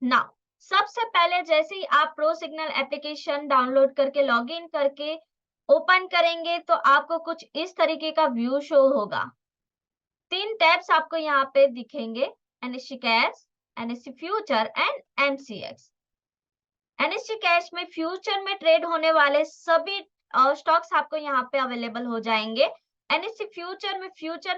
Now सबसे पहले जैसे ही आप प्रो सिग्नल एप्लीकेशन डाउनलोड करके लॉगिन करके ओपन करेंगे तो आपको कुछ इस तरीके का व्यू शो होगा। 3 टैब्स आपको यहाँ पे दिखेंगे, NSC cash, NSC future and MCX. NSC cash में फ्यूचर में ट्रेड होने वाले सभी स्टॉक्स आपको यहाँ पे अवेलेबल हो जाएंगे। एनएससी फ्यूचर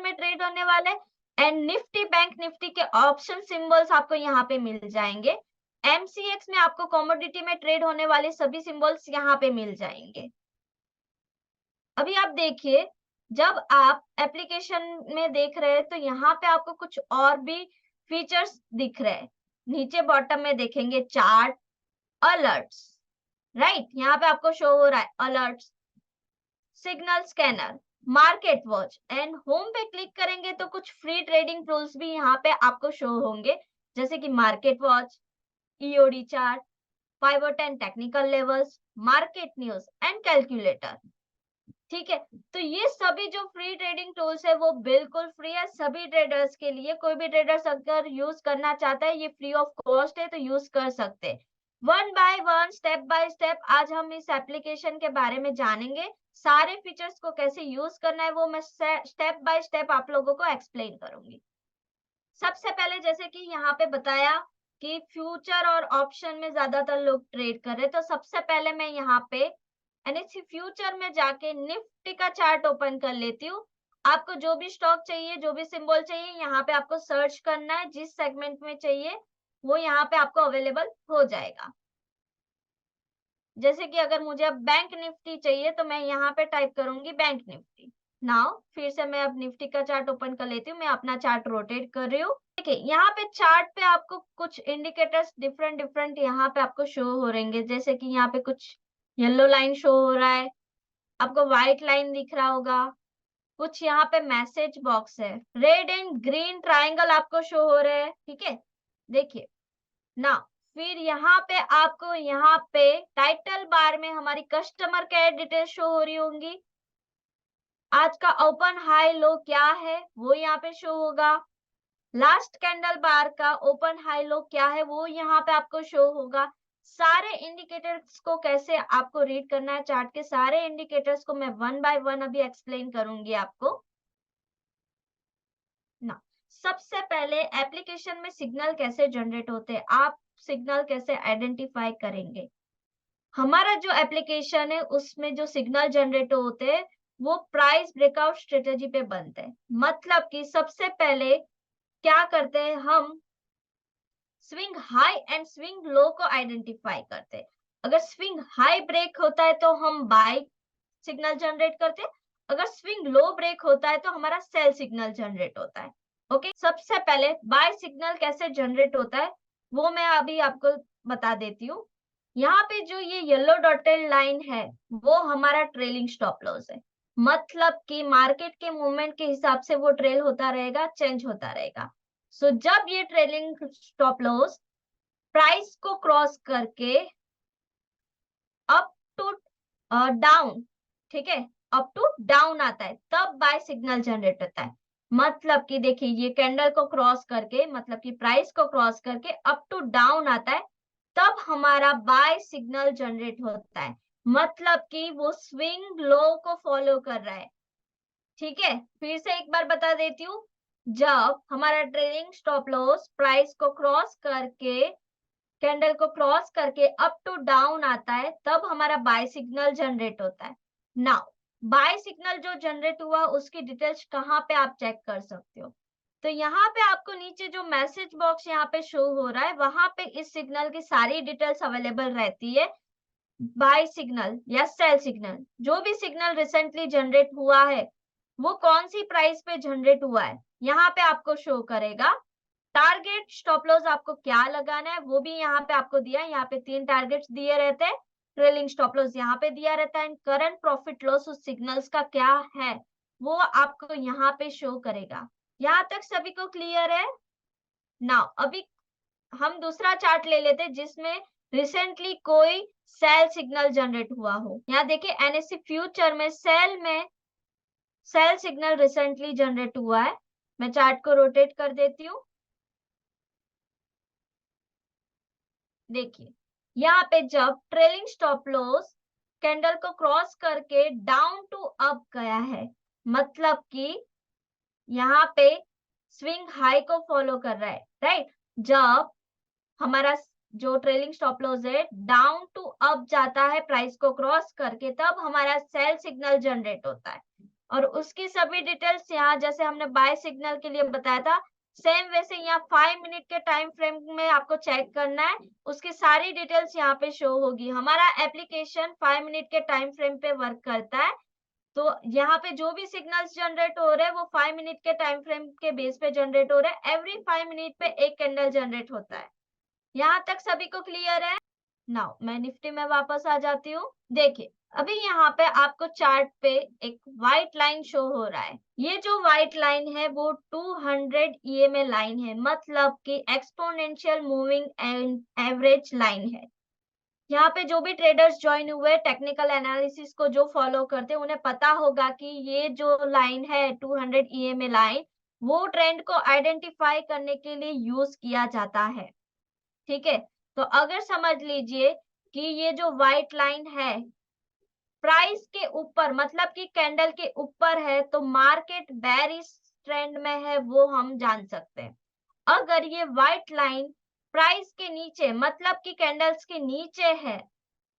में ट्रेड होने वाले एंड निफ्टी बैंक निफ्टी के ऑप्शन सिंबल्स आपको यहाँ पे मिल जाएंगे। एमसीएक्स में आपको कमोडिटी में ट्रेड होने वाले सभी सिंबल्स यहाँ पे मिल जाएंगे। अभी आप देखिए, जब आप एप्लीकेशन में देख रहे हैं तो यहाँ पे आपको कुछ और भी फीचर्स दिख रहे हैं। नीचे बॉटम में देखेंगे चार्ट, अलर्ट्स, राइट, यहाँ पे आपको शो हो रहा है alerts, signal scanner, market watch and home पे क्लिक करेंगे तो कुछ फ्री ट्रेडिंग टूल्स भी यहाँ पे आपको शो होंगे, जैसे कि market watch, EOD chart, pivot and technical levels, market news and calculator. ठीक है, तो ये सभी जो फ्री ट्रेडिंग टूल्स है वो बिल्कुल फ्री है सभी ट्रेडर्स के लिए। कोई भी ट्रेडर्स अगर यूज करना चाहता है, ये फ्री ऑफ कॉस्ट है तो यूज कर सकते हैं। One by one, step by step आज हम इस एप्लीकेशन के बारे में जानेंगे। सारे फीचर्स को कैसे यूज करना है वो मैं स्टेप बाय स्टेप आप लोगों को एक्सप्लेन करूंगी। सबसे पहले जैसे कि यहाँ पे बताया कि फ्यूचर और ऑप्शन में ज्यादातर लोग ट्रेड कर रहे हैं, तो सबसे पहले मैं यहाँ पे एनएससी फ्यूचर में जाके निफ्टी का चार्ट ओपन कर लेती हूँ। आपको जो भी स्टॉक चाहिए, जो भी सिंबल चाहिए, यहाँ पे आपको सर्च करना है, जिस सेगमेंट में चाहिए वो यहाँ पे आपको अवेलेबल हो जाएगा। जैसे कि अगर मुझे अब बैंक निफ्टी चाहिए तो मैं यहाँ पे टाइप करूंगी बैंक निफ्टी। नाउ फिर से मैं अब निफ्टी का चार्ट ओपन कर लेती हूँ, मैं अपना चार्ट रोटेट कर रही हूँ। देखिए यहाँ पे चार्ट पे आपको कुछ इंडिकेटर्स डिफरेंट डिफरेंट यहाँ पे आपको शो हो रहेंगे, जैसे कि यहाँ पे कुछ येलो लाइन शो हो रहा है, आपको व्हाइट लाइन दिख रहा होगा, कुछ यहाँ पे मैसेज बॉक्स है, रेड एंड ग्रीन ट्राइंगल आपको शो हो रहे हैं। ठीक है, देखिए ना, फिर यहाँ पे आपको यहाँ पे टाइटल बार में हमारी कस्टमर केयर डिटेल शो हो रही होंगी। आज का ओपन हाई लो क्या है वो यहाँ पे शो होगा। लास्ट कैंडल बार का ओपन हाई लो क्या है वो यहाँ पे आपको शो होगा। सारे इंडिकेटर्स को कैसे आपको रीड करना है, चार्ट के सारे इंडिकेटर्स को मैं वन बाय वन अभी एक्सप्लेन करूंगी आपको ना। सबसे पहले एप्लीकेशन में सिग्नल कैसे जनरेट होते हैं, आप सिग्नल कैसे आइडेंटिफाई करेंगे। हमारा जो एप्लीकेशन है उसमें जो सिग्नल जनरेट होते हैं वो प्राइस ब्रेकआउट स्ट्रेटेजी पे बनते हैं। मतलब कि सबसे पहले क्या करते हैं, हम swing high and swing low को आइडेंटिफाई करते हैं। अगर स्विंग हाई ब्रेक होता है तो हम बाय सिग्नल जनरेट करते हैं, अगर स्विंग लो ब्रेक होता है तो हमारा सेल सिग्नल जनरेट होता है। ओके, सबसे पहले बाय सिग्नल कैसे जनरेट होता है वो मैं अभी आपको बता देती हूँ। यहाँ पे जो ये येलो डॉटेड लाइन है वो हमारा ट्रेलिंग स्टॉप लॉस है। मतलब कि मार्केट के मूवमेंट के हिसाब से वो ट्रेल होता रहेगा, चेंज होता रहेगा। सो जब ये ट्रेलिंग स्टॉप लॉस प्राइस को क्रॉस करके अप टू डाउन, ठीक है, अप टू डाउन आता है तब बाय सिग्नल जनरेट होता है। मतलब कि देखिए ये कैंडल को क्रॉस करके, मतलब कि प्राइस को क्रॉस करके अप टू डाउन आता है तब हमारा बाय सिग्नल जनरेट होता है। मतलब कि वो स्विंग लो को फॉलो कर रहा है। ठीक है, फिर से एक बार बता देती हूँ, जब हमारा ट्रेलिंग स्टॉप लॉस प्राइस को क्रॉस करके, कैंडल को क्रॉस करके अप टू डाउन आता है तब हमारा बाय सिग्नल जनरेट होता है। नाउ बाय सिग्नल जो जनरेट हुआ उसकी डिटेल्स कहाँ पे आप चेक कर सकते हो, तो यहाँ पे आपको नीचे जो मैसेज बॉक्स यहाँ पे शो हो रहा है वहां पे इस सिग्नल की सारी डिटेल्स अवेलेबल रहती है। बाय सिग्नल या सेल सिग्नल, जो भी सिग्नल रिसेंटली जनरेट हुआ है वो कौन सी प्राइस पे जनरेट हुआ है यहाँ पे आपको शो करेगा। टारगेट स्टॉप लॉस आपको क्या लगाना है वो भी यहाँ पे आपको दिया है। यहाँ पे 3 टारगेट्स दिए रहते हैं, ट्रेलिंग स्टॉप लॉस यहाँ पे दिया रहता है एंड करंट प्रॉफिट लॉस उस सिग्नल्स का क्या है वो आपको यहाँ पे शो करेगा। यहाँ तक सभी को क्लियर है। नाउ अभी हम दूसरा चार्ट ले लेते हैं जिसमें रिसेंटली कोई सेल सिग्नल जनरेट हुआ हो। यहाँ देखिए एनएससी फ्यूचर में सेल सिग्नल रिसेंटली जनरेट हुआ है। मैं चार्ट को रोटेट कर देती हूँ। देखिए यहाँ पे जब ट्रेलिंग स्टॉप लॉस कैंडल को क्रॉस करके डाउन टू अप गया है, मतलब कि यहाँ पे स्विंग हाई को फॉलो कर रहा है, राइट। जब हमारा जो ट्रेलिंग स्टॉप लॉस है डाउन टू अप जाता है प्राइस को क्रॉस करके, तब हमारा सेल सिग्नल जनरेट होता है। और उसकी सभी डिटेल्स यहाँ जैसे हमने बाय सिग्नल के लिए बताया था, सेम वैसे यहाँ 5 मिनट के टाइम फ्रेम में आपको चेक करना है, उसकी सारी डिटेल्स यहाँ पे शो होगी। हमारा एप्लीकेशन 5 मिनट के टाइम फ्रेम पे वर्क करता है, तो यहाँ पे जो भी सिग्नल्स जनरेट हो रहे हैं वो 5 मिनट के टाइम फ्रेम के बेस पे जनरेट हो रहे हैं। एवरी 5 मिनट पे एक कैंडल जनरेट होता है। यहाँ तक सभी को क्लियर है? नाउ मैं निफ्टी में वापस आ जाती हूँ। देखिए अभी यहाँ पे आपको चार्ट पे एक व्हाइट लाइन शो हो रहा है। ये जो व्हाइट लाइन है वो 200 EMA लाइन है, मतलब कि एक्सपोनेंशियल मूविंग एवरेज लाइन है। यहाँ पे जो भी ट्रेडर्स ज्वाइन हुए टेक्निकल एनालिसिस को जो फॉलो करते हैं उन्हें पता होगा कि ये जो लाइन है 200 EMA लाइन, वो ट्रेंड को आइडेंटिफाई करने के लिए यूज किया जाता है। ठीक है, तो अगर समझ लीजिए कि ये जो व्हाइट लाइन है प्राइस के ऊपर, मतलब कि कैंडल के ऊपर है, तो मार्केट बेरिश ट्रेंड में है, वो हम जान सकते हैं। अगर ये व्हाइट लाइन प्राइस के नीचे, मतलब कि कैंडल्स के नीचे है,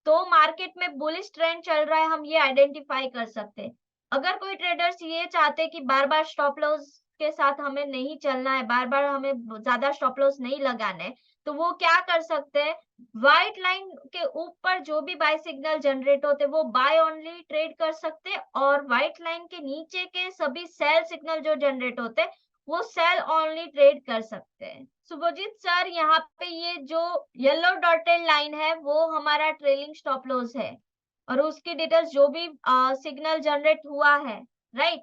तो मार्केट में बुलिश ट्रेंड चल रहा है, हम ये आइडेंटिफाई कर सकते हैं। अगर कोई ट्रेडर्स ये चाहते हैं कि बार बार स्टॉप लॉस के साथ हमें नहीं चलना है, बार बार हमें ज्यादा स्टॉप लॉस नहीं लगाने, तो वो क्या कर सकते हैं, व्हाइट लाइन के ऊपर जो भी बाय सिग्नल जनरेट होते हैं वो बाय ओनली ट्रेड कर सकते हैं, और व्हाइट लाइन के नीचे के सभी सेल सिग्नल जो जनरेट होते हैं वो सेल ओनली ट्रेड कर सकते हैं। सुभोजीत सर, यहाँ पे ये जो येलो डॉटेड लाइन है वो हमारा ट्रेलिंग स्टॉप लॉस है, और उसकी डिटेल्स जो भी सिग्नल जनरेट हुआ है, राइट,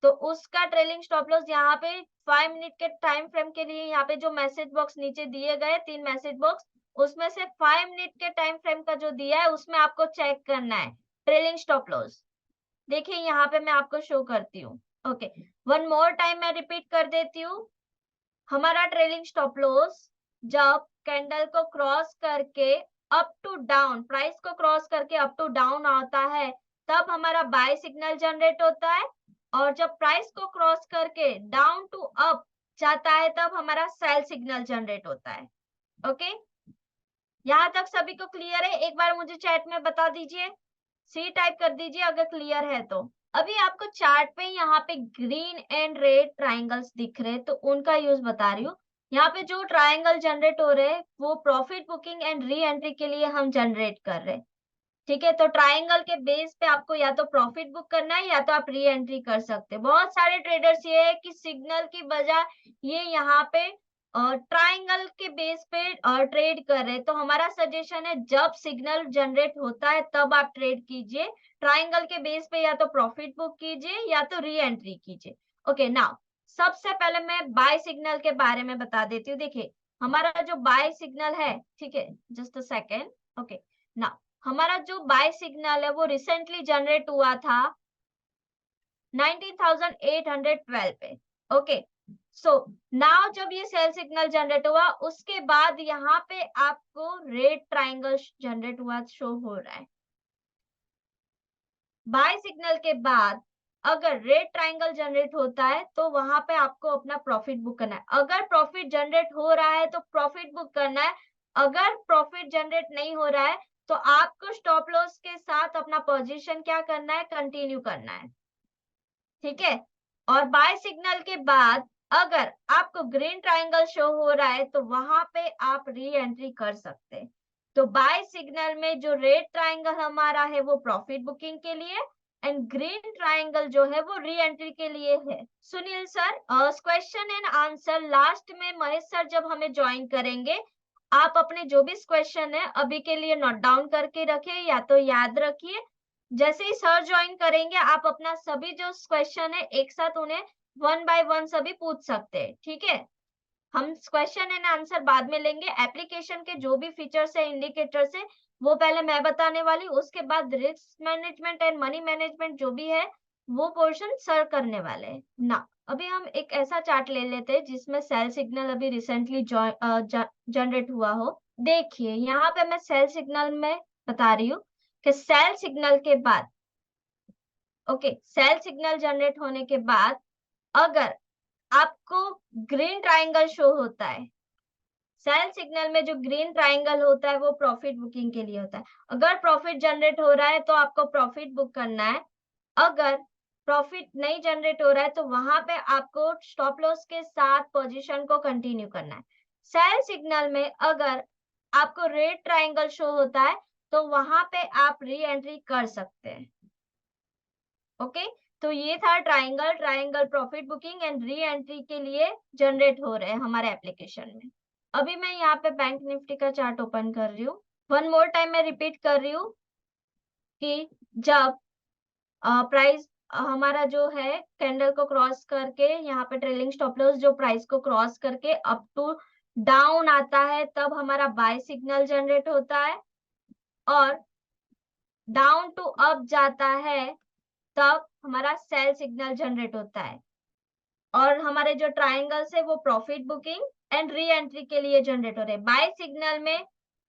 तो उसका ट्रेलिंग स्टॉप लॉस यहाँ पे 5 मिनट के टाइम फ्रेम के लिए यहाँ पे जो मैसेज बॉक्स नीचे दिए गए 3 मैसेज बॉक्स, उसमें से 5 मिनट के टाइम फ्रेम का जो दिया है उसमें आपको चेक करना है ट्रेलिंग स्टॉप लॉस। देखिए यहाँ पे मैं आपको शो करती हूँ। ओके, वन मोर टाइम मैं रिपीट कर देती हूँ। हमारा ट्रेलिंग स्टॉप लॉस जब कैंडल को क्रॉस करके अप टू डाउन, प्राइस को क्रॉस करके अप टू डाउन आता है, तब हमारा बाय सिग्नल जनरेट होता है, और जब प्राइस को क्रॉस करके डाउन टू अप जाता है तब हमारा सेल सिग्नल जनरेट होता है। ओके, यहाँ तक सभी को क्लियर है? एक बार मुझे चैट में बता दीजिए, सी टाइप कर दीजिए अगर क्लियर है तो। अभी आपको चार्ट पे यहाँ पे ग्रीन एंड रेड ट्राइंगल्स दिख रहे हैं, तो उनका यूज बता रही हूँ। यहाँ पे जो ट्राइंगल जनरेट हो रहे हैं वो profit booking and re entry के लिए हम जनरेट कर रहे हैं। ठीक है, तो ट्राइंगल के बेस पे आपको या तो प्रॉफिट बुक करना है या तो आप री एंट्री कर सकते हैं। बहुत सारे ट्रेडर्स ये है कि सिग्नल की बजाय ये यहाँ पे ट्राइंगल के बेस पे ट्रेड कर रहे हैं, तो हमारा सजेशन है जब सिग्नल जनरेट होता है तब आप ट्रेड कीजिए, ट्राइंगल के बेस पे या तो प्रॉफिट बुक कीजिए या तो री एंट्री कीजिए। ओके, नाउ सबसे पहले मैं बाय सिग्नल के बारे में बता देती हूँ। देखिए हमारा जो बाय सिग्नल है, ठीक है, just a second. Okay, now हमारा जो बाय सिग्नल है वो रिसेंटली जनरेट हुआ था 19,812 पे। ओके, सो नाउ जब ये सेल सिग्नल जनरेट हुआ उसके बाद यहाँ पे आपको रेड ट्राइंगल जनरेट हुआ शो हो रहा है। बाय सिग्नल के बाद अगर रेड ट्राइंगल जनरेट होता है तो वहां पे आपको अपना प्रॉफिट बुक करना है। अगर प्रॉफिट जनरेट हो रहा है तो प्रॉफिट बुक करना है, अगर प्रॉफिट जनरेट नहीं हो रहा है तो आपको स्टॉप लॉस के साथ अपना पोजीशन क्या करना है, कंटिन्यू करना है। ठीक है, और बाय सिग्नल के बाद अगर आपको ग्रीन ट्राइंगल शो हो रहा है तो वहां पे आप री एंट्री कर सकते हैं। तो बाय सिग्नल में जो रेड ट्राइंगल हमारा है वो प्रॉफिट बुकिंग के लिए, एंड ग्रीन ट्राइंगल जो है वो री एंट्री के लिए है। Sunil sir, question and answer last में महेश सर जब हमें ज्वाइन करेंगे, आप अपने जो भी क्वेश्चन है अभी के लिए नोट डाउन करके रखिए या तो याद रखिए। जैसे ही सर ज्वाइन करेंगे आप अपना सभी जो क्वेश्चन है एक साथ उन्हें 1 बाय 1 सभी पूछ सकते हैं। ठीक है, हम क्वेश्चन एंड आंसर बाद में लेंगे। एप्लीकेशन के जो भी फीचर्स है, इंडिकेटर्स है, वो पहले मैं बताने वाली, उसके बाद risk management and money management जो भी है वो पोर्शन सर करने वाले हैं ना। अभी हम एक ऐसा चार्ट ले लेते हैं जिसमें सेल सिग्नल अभी रिसेंटली जनरेट हुआ हो। देखिए यहाँ पे मैं सेल सिग्नल में बता रही हूँ कि सेल सिग्नल के बाद, ओके, सेल सिग्नल जनरेट होने के बाद अगर आपको ग्रीन ट्रायंगल शो होता है, सेल सिग्नल में जो ग्रीन ट्रायंगल होता है वो प्रॉफिट बुकिंग के लिए होता है। अगर प्रॉफिट जनरेट हो रहा है तो आपको प्रॉफिट बुक करना है। अगर प्रॉफिट नहीं जनरेट हो रहा है तो वहां पे आपको स्टॉप लॉस के साथ पोजीशन को कंटिन्यू करना है। सेल सिग्नल में अगर आपको रेड ट्रायंगल शो होता है तो वहां पे आप री एंट्री कर सकते हैं। ओके, तो ये था triangle, triangle profit booking and re entry के लिए जनरेट हो रहे हैं हमारे एप्लीकेशन में। अभी मैं यहाँ पे बैंक निफ्टी का चार्ट ओपन कर रही हूँ। वन मोर टाइम मैं रिपीट कर रही हूँ कि जब प्राइस हमारा जो है कैंडल को क्रॉस करके यहाँ पे ट्रेलिंग स्टॉप लॉस जो प्राइस को क्रॉस करके अप टू डाउन आता है तब हमारा बाय सिग्नल जनरेट होता है, और डाउन टू अप जाता है तब हमारा सेल सिग्नल जनरेट होता है। और हमारे जो ट्रायंगल्स है वो profit booking and re entry के लिए जनरेट हो रहे हैं। बाय सिग्नल में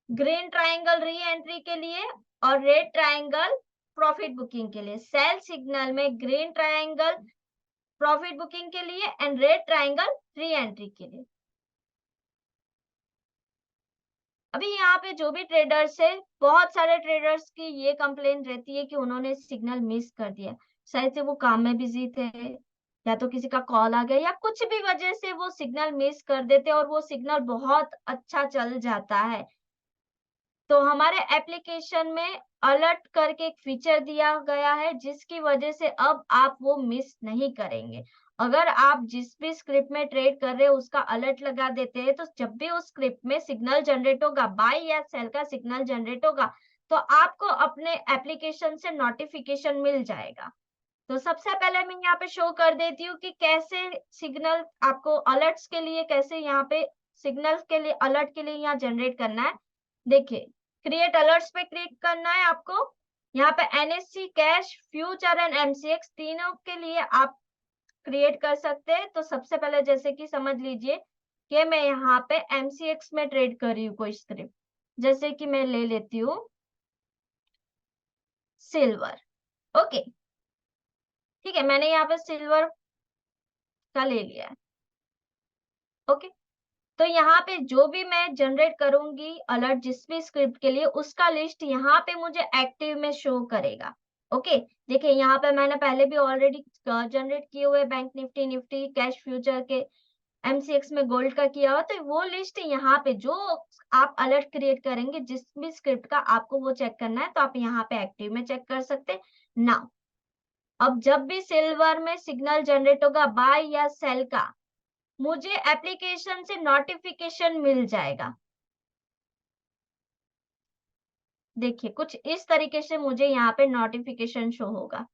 ग्रीन ट्रायंगल री एंट्री के लिए और रेड ट्रायंगल प्रॉफिट बुकिंग के लिए। सेल सिग्नल में ग्रीन ट्रायंगल प्रॉफिट बुकिंग के लिए and red triangle re entry के लिए। अभी यहाँ पे जो भी ट्रेडर्स है, बहुत सारे ट्रेडर्स की ये कंप्लेन रहती है कि उन्होंने सिग्नल मिस कर दिया, शायद से वो काम में बिजी थे या तो किसी का कॉल आ गया या कुछ भी वजह से वो सिग्नल मिस कर देते और वो सिग्नल बहुत अच्छा चल जाता है। तो हमारे एप्लीकेशन में अलर्ट करके एक फीचर दिया गया है जिसकी वजह से अब आप वो मिस नहीं करेंगे। अगर आप जिस भी स्क्रिप्ट में ट्रेड कर रहे हो उसका अलर्ट लगा देते हैं तो जब भी उस स्क्रिप्ट में सिग्नल जनरेट होगा, बाय या सेल का सिग्नल जनरेट होगा, तो आपको अपने एप्लीकेशन से नोटिफिकेशन मिल जाएगा। तो सबसे पहले मैं यहाँ पे शो कर देती हूँ कि कैसे सिग्नल आपको अलर्ट्स के लिए, कैसे यहाँ पे सिग्नल के लिए, अलर्ट के लिए यहाँ जनरेट करना है। देखिए, क्रिएट अलर्ट्स पे क्लिक करना है आपको। यहाँ पे NSC, cash, future and MCX तीनों के लिए आप क्रिएट कर सकते हैं। तो सबसे पहले जैसे कि समझ लीजिए कि मैं यहाँ पे एमसीएक्स में ट्रेड कर रही हूँ कोई स्क्रिप्ट, जैसे कि मैं ले लेती हूँ सिल्वर। ओके, ठीक है, मैंने यहाँ पे सिल्वर का ले लिया है। ओके, तो यहाँ पे जो भी मैं जनरेट करूंगी अलर्ट जिस भी स्क्रिप्ट के लिए, उसका लिस्ट यहाँ पे मुझे एक्टिव में शो करेगा। ओके, देखिए यहाँ पे मैंने पहले भी ऑलरेडी जनरेट किए हुए bank Nifty, Nifty, cash future के, एमसीएक्स में गोल्ड का किया हुआ, तो वो लिस्ट यहाँ पे जो आप अलर्ट क्रिएट करेंगे जिस भी स्क्रिप्ट का आपको वो चेक करना है तो आप यहाँ पे एक्टिव में चेक कर सकते हैं ना। अब जब भी सिल्वर में सिग्नल जनरेट होगा बाय या सेल का, मुझे एप्लीकेशन से नोटिफिकेशन मिल जाएगा। देखिए कुछ इस तरीके से मुझे यहाँ पे नोटिफिकेशन शो होगा,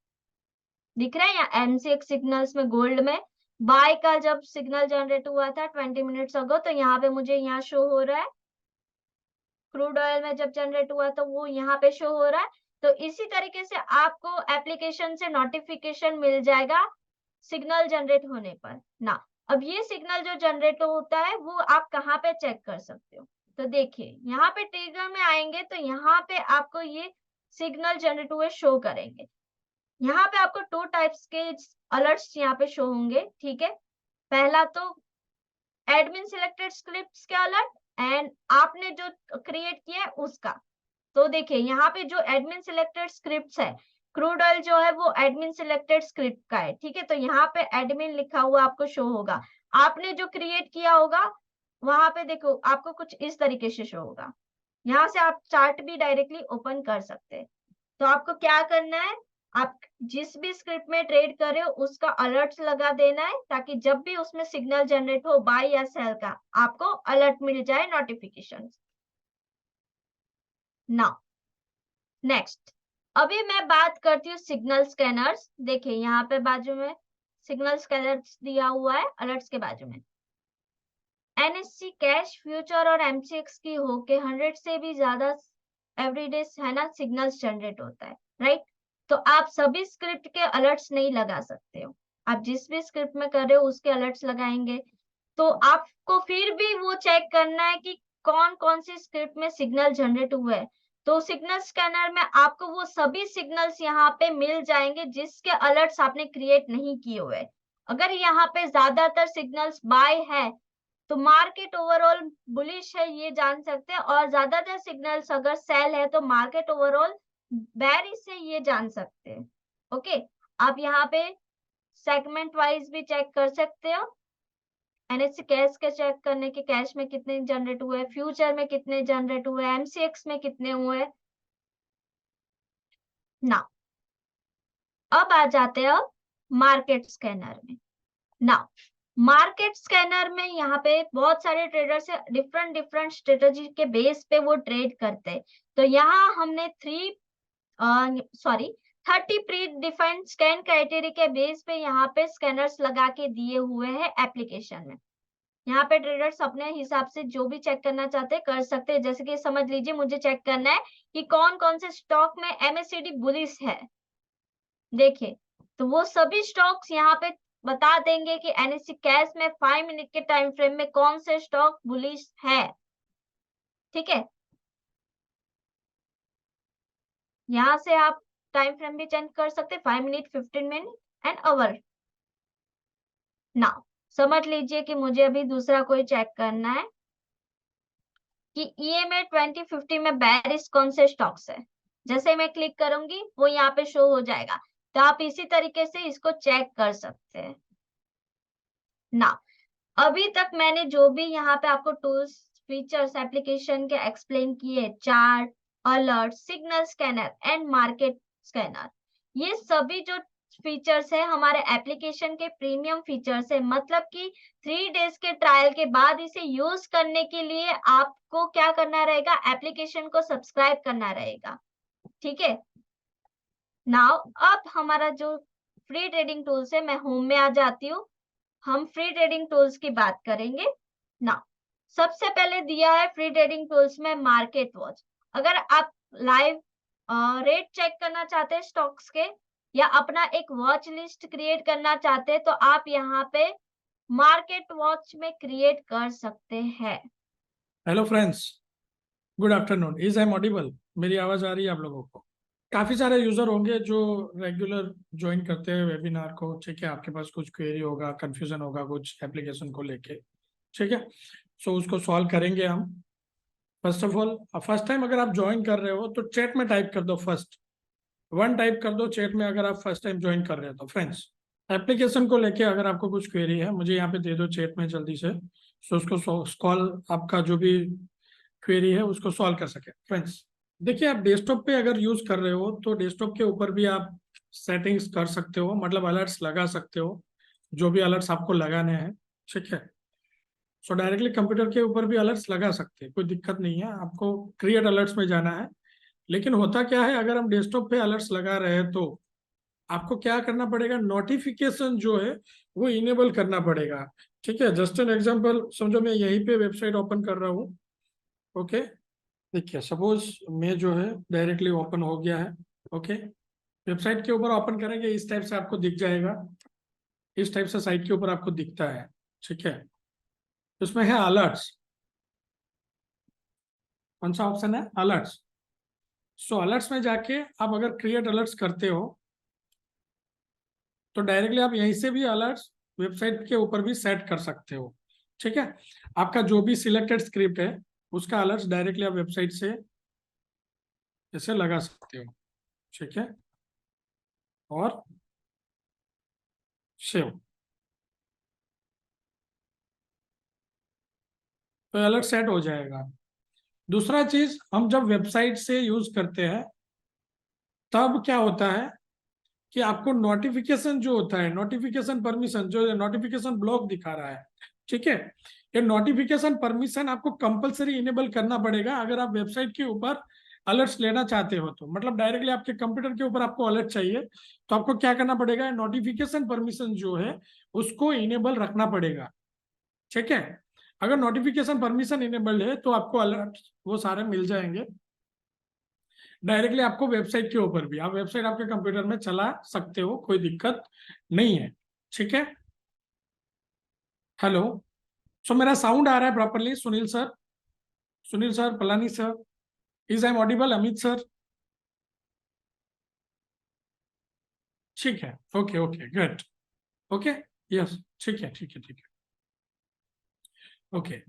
दिख रहा है यहाँ एमसीएक्स सिग्नल्स में गोल्ड में बाय का जब सिग्नल जनरेट हुआ था 20 मिनट्स अगो, तो यहाँ पे मुझे यहाँ शो हो रहा है। क्रूड ऑयल में जब जनरेट हुआ तो वो यहाँ पे शो हो रहा है। तो इसी तरीके से आपको एप्लीकेशन से नोटिफिकेशन मिल जाएगा सिग्नल जनरेट होने पर ना। अब ये सिग्नल जो जनरेट होता है वो आप कहाँ पे चेक कर सकते हो, तो देखिए यहाँ पे ट्रिगर में आएंगे तो यहाँ पे आपको ये सिग्नल जनरेट हुए शो करेंगे। यहाँ पे आपको 2 टाइप्स के अलर्ट्स यहाँ पे शो होंगे, ठीक है। पहला तो एडमिन सिलेक्टेड स्क्रिप्ट्स के अलर्ट एंड आपने जो क्रिएट किया है उसका। तो देखिए यहाँ पे जो एडमिन सिलेक्टेड स्क्रिप्ट्स है, क्रूड ऑयल जो है वो एडमिन सिलेक्टेड स्क्रिप्ट का है, ठीक है। तो यहाँ पे एडमिन लिखा हुआ आपको शो होगा। आपने जो क्रिएट किया होगा वहां पे देखो आपको कुछ इस तरीके से शो होगा। यहाँ से आप चार्ट भी डायरेक्टली ओपन कर सकते हैं। तो आपको क्या करना है, आप जिस भी स्क्रिप्ट में ट्रेड कर रहे हो उसका अलर्ट लगा देना है ताकि जब भी उसमें सिग्नल जनरेट हो बाय या सेल का, आपको अलर्ट मिल जाए नोटिफिकेशन। नाउ नेक्स्ट, अभी मैं बात करती हूँ सिग्नल स्कैनर्स। देखिए यहाँ पे बाजू में सिग्नल स्कैनर्स दिया हुआ है अलर्ट्स के बाजू में। एनएससी, कैश, फ्यूचर और एमसीएक्स की होके 100 से भी ज्यादा एवरीडे है ना सिग्नल्स जनरेट होता है, राइट। तो आप सभी स्क्रिप्ट के अलर्ट्स नहीं लगा सकते हो, आप जिस भी स्क्रिप्ट में कर रहे हो उसके अलर्ट्स लगाएंगे। तो आपको फिर भी वो चेक करना है कि कौन कौन सी स्क्रिप्ट में सिग्नल जनरेट हुए, तो सिग्नल स्कैनर में आपको वो सभी सिग्नल्स यहाँ पे मिल जाएंगे जिसके अलर्ट्स आपने क्रिएट नहीं किए हुए। अगर यहाँ पे ज्यादातर सिग्नल्स बाय है तो मार्केट ओवरऑल बुलिश है ये जान सकते हैं, और ज्यादातर सिग्नल्स अगर सेल है तो मार्केट ओवरऑल बेरिश है ये जान सकते हैं। ओके, आप यहाँ पे सेगमेंट वाइज भी चेक कर सकते हो। एनएससी कैश के चेक करने के कैश में कितने जनरेट हुए, फ्यूचर में कितने जनरेट हुए, एमसीएक्स में कितने हुए ना। अब आ जाते हैं अब मार्केट स्कैनर में ना। मार्केट स्कैनर में यहाँ पे बहुत सारे ट्रेडर्स है, डिफरेंट डिफरेंट स्ट्रेटजी के बेस पे वो ट्रेड करते हैं। तो यहाँ हमने 30 प्री डिफाइंड स्कैन क्राइटेरिया के बेस पे यहाँ पे स्कैनर्स लगा के दिए हुए हैं एप्लीकेशन में। यहाँ पे ट्रेडर्स अपने हिसाब से जो भी चेक करना चाहते हैं कर सकते हैं। जैसे कि समझ लीजिए मुझे चेक करना है कि कौन कौन से स्टॉक में एमएससीडी बुलिश है, देखिए तो वो सभी स्टॉक्स यहाँ पे बता देंगे कि एनएससी कैश में 5 मिनट के टाइम फ्रेम में कौन से स्टॉक बुलिश है। ठीक है, यहाँ से आप टाइम फ्रेम भी चेंज कर सकते हैं, 5 मिनट, 15 मिनट एंड आवर। ना समझ लीजिए कि मुझे अभी दूसरा कोई चेक करना है कि ईएमए 2050 में बेरिश कौन से स्टॉक्स है। जैसे मैं क्लिक करूंगी वो यहाँ पे शो हो जाएगा, तो आप इसी तरीके से इसको चेक कर सकते हैं ना। अभी तक मैंने जो भी यहाँ पे आपको टूल्स, फीचर्स एप्लीकेशन के एक्सप्लेन किए, chart, alert, signal scanner and market scanner, ये सभी जो फीचर्स है हमारे एप्लीकेशन के प्रीमियम फीचर्स है। मतलब कि 3 डेज के ट्रायल के बाद इसे यूज करने के लिए आपको क्या करना रहेगा, एप्लीकेशन को सब्सक्राइब करना रहेगा। ठीक है, नाउ अब हमारा जो फ्री ट्रेडिंग टूल्स है, मैं होम में आ जाती हूँ। हम फ्री ट्रेडिंग टूल्स की बात करेंगे ना। सबसे पहले दिया है फ्री ट्रेडिंग टूल्स में मार्केट वॉच। अगर आप लाइव रेट चेक करना चाहते हैं स्टॉक्स के, या अपना एक वॉच लिस्ट क्रिएट करना चाहते हैं, तो आप यहाँ पे मार्केट वॉच में क्रिएट कर सकते हैं। Hello friends, good afternoon. Is I am audible? मेरी आवाज आ रही है आप लोगों को? काफी सारे यूजर होंगे जो रेगुलर ज्वाइन करते हैं वेबिनार को। ठीक है, आपके पास कुछ क्वेरी होगा, कंफ्यूजन होगा कुछ एप्लीकेशन को लेके। ठीक है, सो उसको सॉल्व करेंगे हम। First of all, first time अगर आप ज्वाइन कर रहे हो तो चैट में टाइप कर दो, फर्स्ट 1 टाइप कर दो चैट में अगर आप फर्स्ट टाइम ज्वाइन कर रहे हो तो। फ्रेंड्स, एप्लीकेशन को लेके अगर आपको कुछ क्वेरी है मुझे यहाँ पे दे दो चैट में जल्दी से, सो उसको कॉल, आपका जो भी क्वेरी है उसको सॉल्व कर सके। फ्रेंड्स देखिए, आप डेस्कटॉप पे अगर यूज कर रहे हो तो डेस्कटॉप के ऊपर भी आप सेटिंग्स कर सकते हो, मतलब अलर्ट्स लगा सकते हो, जो भी अलर्ट्स आपको लगाने हैं। ठीक है, सो डायरेक्टली कंप्यूटर के ऊपर भी अलर्ट्स लगा सकते हैं, कोई दिक्कत नहीं है। आपको क्रिएट अलर्ट्स में जाना है। लेकिन होता क्या है, अगर हम डेस्कटॉप पे अलर्ट्स लगा रहे हैं तो आपको क्या करना पड़ेगा, नोटिफिकेशन जो है वो इनेबल करना पड़ेगा। ठीक है, जस्ट एन एग्जांपल समझो, मैं यहीं पे वेबसाइट ओपन कर रहा हूँ। ओके, देखिए सपोज मैं जो है डायरेक्टली ओपन हो गया है। ओके, वेबसाइट के ऊपर ओपन करेंगे इस टाइप से आपको दिख जाएगा, इस टाइप से साइट के ऊपर आपको दिखता है। ठीक है, उसमें है अलर्ट्स। कौन सा ऑप्शन है? अलर्ट्स। सो अलर्ट्स में जाके आप अगर क्रिएट अलर्ट्स करते हो तो डायरेक्टली आप यहीं से भी अलर्ट्स वेबसाइट के ऊपर भी सेट कर सकते हो। ठीक है, आपका जो भी सिलेक्टेड स्क्रिप्ट है उसका अलर्ट्स डायरेक्टली आप वेबसाइट से ऐसे लगा सकते हो। ठीक है, और सेव, तो अलर्ट सेट हो जाएगा। दूसरा चीज, हम जब वेबसाइट से यूज करते हैं तब क्या होता है कि आपको नोटिफिकेशन जो होता है, नोटिफिकेशन परमिशन, जो नोटिफिकेशन ब्लॉक दिखा रहा है, ठीक है, ये नोटिफिकेशन परमिशन आपको कंपलसरी इनेबल करना पड़ेगा अगर आप वेबसाइट के ऊपर अलर्ट्स लेना चाहते हो तो। मतलब डायरेक्टली आपके कंप्यूटर के ऊपर आपको अलर्ट चाहिए तो आपको क्या करना पड़ेगा, नोटिफिकेशन परमिशन जो है उसको इनेबल रखना पड़ेगा। ठीक है, अगर नोटिफिकेशन परमिशन इनेबल्ड है तो आपको अलर्ट वो सारे मिल जाएंगे डायरेक्टली आपको वेबसाइट के ऊपर भी। आप वेबसाइट आपके कंप्यूटर में चला सकते हो, कोई दिक्कत नहीं है। ठीक है, हेलो, सो मेरा साउंड आ रहा है properly Sunil sir? Sunil sir, Palani sir, is I am audible? Amit sir, ठीक है, okay okay good, okay yes, ठीक है ठीक है ठीक है, ओके।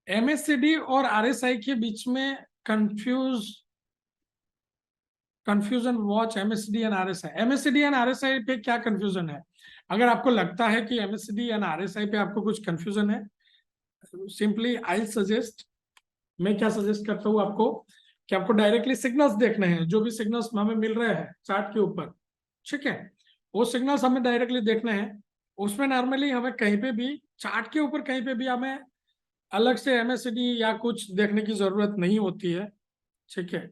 एमएससीडी और आरएसआई के बीच में confusion watch MSCD and RSI. MSCD and RSI पे क्या कंफ्यूजन है? अगर आपको लगता है कि एमएससीडी एंड आरएसआई पे आपको कुछ कंफ्यूजन है, सिंपली आई सजेस्ट, मैं क्या सजेस्ट करता हूँ आपको कि आपको डायरेक्टली सिग्नल्स देखने हैं, जो भी सिग्नल्स हमें मिल रहे हैं चार्ट के ऊपर, ठीक है, वो सिग्नल्स हमें डायरेक्टली देखने हैं। उसमें नॉर्मली हमें कहीं पे भी चार्ट के ऊपर कहीं पे भी हमें अलग से एमएससीडी या कुछ देखने की जरूरत नहीं होती है, ठीक है,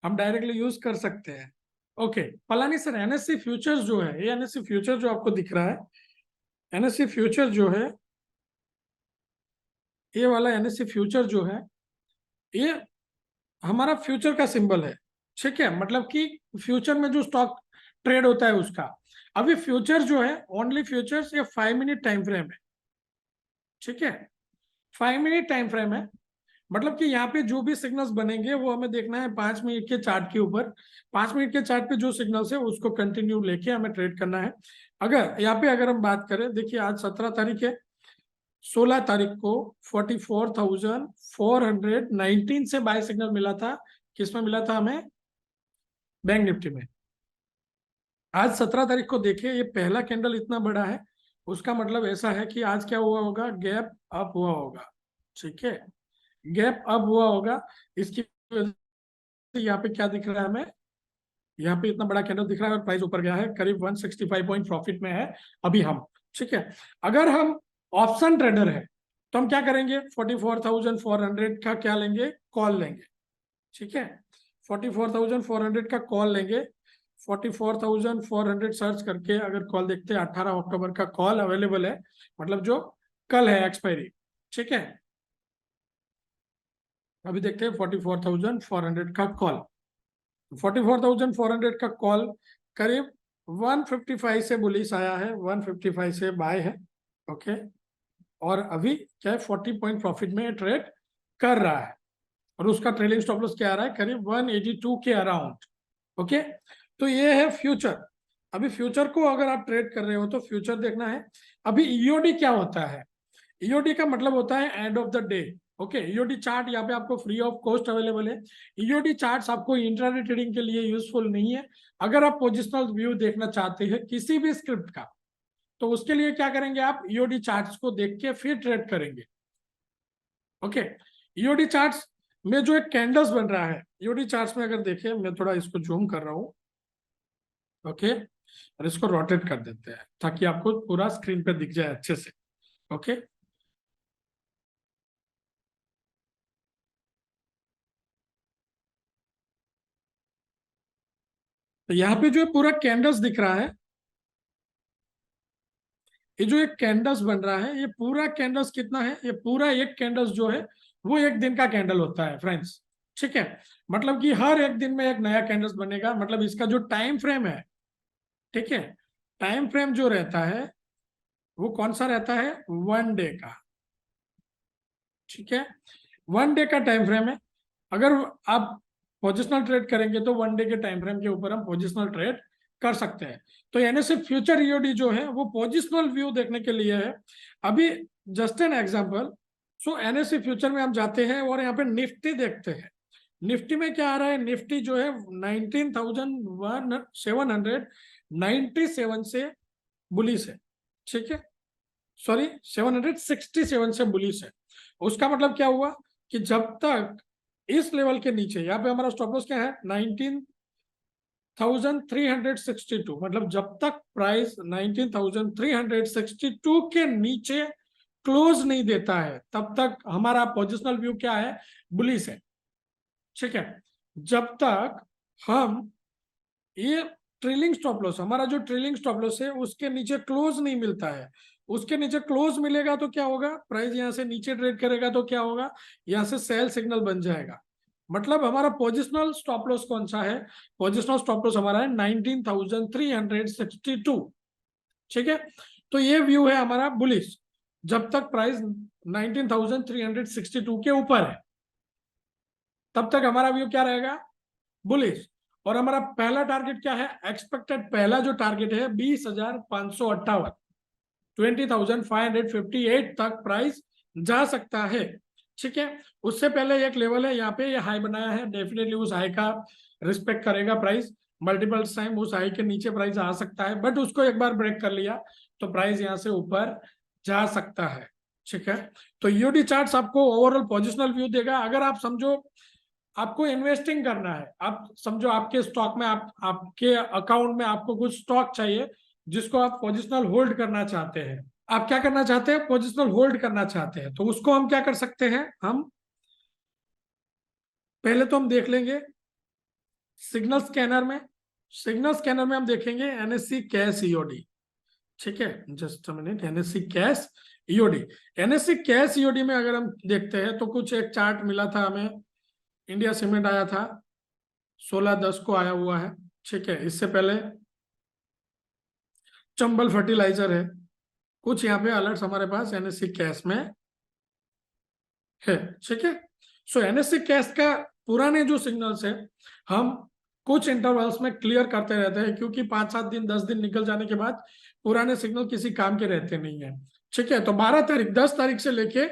हम डायरेक्टली यूज कर सकते हैं। Okay Palani sir, NSC futures जो है, ये एनएससी फ्यूचर जो आपको दिख रहा है, एनएससी फ्यूचर जो है, ये वाला एनएससी फ्यूचर जो है, ये हमारा फ्यूचर का सिंबल है, ठीक है, मतलब कि फ्यूचर में जो स्टॉक ट्रेड होता है उसका। अभी फ्यूचर जो है, ओनली फ्यूचर्स, ये 5 मिनट टाइम फ्रेम है, ठीक है, 5 मिनट टाइम फ्रेम है। मतलब कि यहाँ पे जो भी सिग्नल्स बनेंगे वो हमें देखना है 5 मिनट के चार्ट के ऊपर। 5 मिनट के चार्ट पे जो सिग्नल्स है उसको कंटिन्यू लेके हमें ट्रेड करना है। अगर यहाँ पे अगर हम बात करें, देखिए आज 17 तारीख है, 16 तारीख को 44,419 से बाय सिग्नल मिला था। किसमें मिला था हमें? बैंक निफ्टी में। आज 17 तारीख को देखिए, ये पहला कैंडल इतना बड़ा है, उसका मतलब ऐसा है कि आज क्या हुआ होगा? गैप अप हुआ होगा, ठीक है, गैप अप हुआ होगा। इसकी वजह से यहाँ पे क्या दिख रहा है हमें? यहाँ पे इतना बड़ा कैंडल दिख रहा है और प्राइस ऊपर गया है, करीब 165 पॉइंट प्रॉफिट में है अभी हम, ठीक है। अगर हम ऑप्शन ट्रेडर है तो हम क्या करेंगे? 44,400 का क्या लेंगे? कॉल लेंगे, ठीक है, 44,400 का कॉल लेंगे। 44,400 सर्च करके अगर कॉल देखते हैं, 18 अक्टूबर का कॉल अवेलेबल है, मतलब जो कल है एक्सपायरी, ठीक है। अभी देखते हैं 44,400 का कॉल। 44,400 का कॉल करीब 155 से बुलिश आया है, 155 से बाय है, ओके, और अभी क्या है? 40 पॉइंट प्रॉफिट में ट्रेड कर रहा है और उसका ट्रेलिंग स्टॉप लॉस क्या आ रहा है? करीब 182 के अराउंड, ओके। तो ये है फ्यूचर। अभी फ्यूचर को अगर आप ट्रेड कर रहे हो तो फ्यूचर देखना है। अभी ईओडी क्या होता है? ईओडी का मतलब होता है end of the day, okay. EOD chart यहाँ पे आपको फ्री ऑफ कॉस्ट अवेलेबल है। ईओडी चार्ट्स आपको इंट्राडे ट्रेडिंग के लिए यूजफुल नहीं है। अगर आप पोजिशनल व्यू देखना चाहते हैं किसी भी स्क्रिप्ट का, तो उसके लिए क्या करेंगे? आप ईओडी चार्ट्स को देख के फिर ट्रेड करेंगे, ओके। ईओडी चार्ट्स में जो एक कैंडल्स बन रहा है, ईओडी चार्ट्स में अगर देखें, मैं थोड़ा इसको जूम कर रहा हूं, ओके, और इसको रोटेट कर देते हैं ताकि आपको पूरा स्क्रीन पे दिख जाए अच्छे से, ओके। तो यहाँ पे जो पूरा कैंडल्स दिख रहा है, ये जो एक कैंडल्स बन रहा है, ये पूरा कैंडल्स कितना है? ये पूरा एक कैंडल्स जो है वो एक दिन का कैंडल होता है फ्रेंड्स, ठीक है। मतलब कि हर एक दिन में एक नया कैंडल्स बनेगा। मतलब इसका जो टाइम फ्रेम है, ठीक है, टाइम फ्रेम जो रहता है वो कौन सा रहता है? 1 डे का, ठीक है, 1 डे का टाइम फ्रेम है। अगर आप पोजिशनल ट्रेड करेंगे तो 1 डे के टाइम फ्रेम के ऊपर हम पोजिशनल ट्रेड कर सकते हैं। तो यानी से फ्यूचर ईओडी जो है वो पोजिशनल व्यू देखने के लिए है। अभी just an example, so NSC future में हम जाते हैं और यहाँ पे निफ्टी देखते हैं। निफ्टी में क्या आ रहा है? निफ्टी जो है 19,797 से बुलिश है, ठीक है, सॉरी 767 से बुलिश है। उसका मतलब क्या हुआ कि जब तक इस लेवल के नीचे, यहाँ पे हमारा स्टॉप लॉस क्या है? 19,362, मतलब जब तक प्राइस 19,362 के नीचे क्लोज नहीं देता है तब तक हमारा पोजिशनल व्यू क्या है? बुलिश है, ठीक है। जब तक हम ये ट्रेलिंग स्टॉप लॉस, हमारा जो ट्रेलिंग स्टॉप लॉस है उसके नीचे क्लोज नहीं मिलता है, उसके नीचे क्लोज मिलेगा तो क्या होगा? प्राइस यहां से नीचे ट्रेड करेगा तो क्या होगा? यहां से सेल सिग्नल बन जाएगा। मतलब हमारा पोजिशनल स्टॉप लॉस कौन सा है? पोजिशनल स्टॉप लॉस हमारा है 19,362, ठीक है। तो ये व्यू है हमारा बुलिश। जब तक प्राइस 19,362 के ऊपर है तब तक हमारा व्यू क्या रहेगा, बुलिश। और हमारा पहला टारगेट क्या है, एक्सपेक्टेड पहला जो टारगेट है 20,558, 20,558 तक प्राइस जा सकता है। ठीक है, उससे पहले एक लेवल है यहाँ पे, ये हाई बनाया है, डेफिनेटली उस हाई का रिस्पेक्ट करेगा प्राइस, मल्टीपल टाइम उस हाई के नीचे प्राइस आ सकता है, बट उसको एक बार ब्रेक कर लिया तो प्राइस यहाँ से ऊपर जा सकता है। ठीक है, तो यूडी चार्ट्स आपको ओवरऑल पोजिशनल व्यू देगा। अगर आप समझो आपको इन्वेस्टिंग करना है, आप समझो आपके स्टॉक में आपके अकाउंट में आपको कुछ स्टॉक चाहिए जिसको आप पोजिशनल होल्ड करना चाहते हैं, आप क्या करना चाहते हैं, पोजिशनल होल्ड करना चाहते हैं, तो उसको हम क्या कर सकते हैं, हम पहले तो हम देख लेंगे सिग्नल स्कैनर में। सिग्नल स्कैनर में हम देखेंगे एनएससी कैश ईओडी। ठीक है, just a minute, NSC cash EOD. NSC cash EOD में अगर हम देखते हैं तो कुछ एक चार्ट मिला था हमें, इंडिया सीमेंट आया था 16/10 को आया हुआ है। ठीक है, इससे पहले चंबल फर्टिलाइजर है, कुछ यहाँ पे अलर्ट्स हमारे पास एनएससी कैश में है। ठीक है, सो एनएससी कैश का पुराने जो सिग्नल्स है हम कुछ इंटरवल्स में क्लियर करते रहते हैं, क्योंकि 5-7 दिन 10 दिन निकल जाने के बाद पुराने सिग्नल किसी काम के रहते नहीं है। ठीक है, तो 12 तारीख 10 तारीख से लेके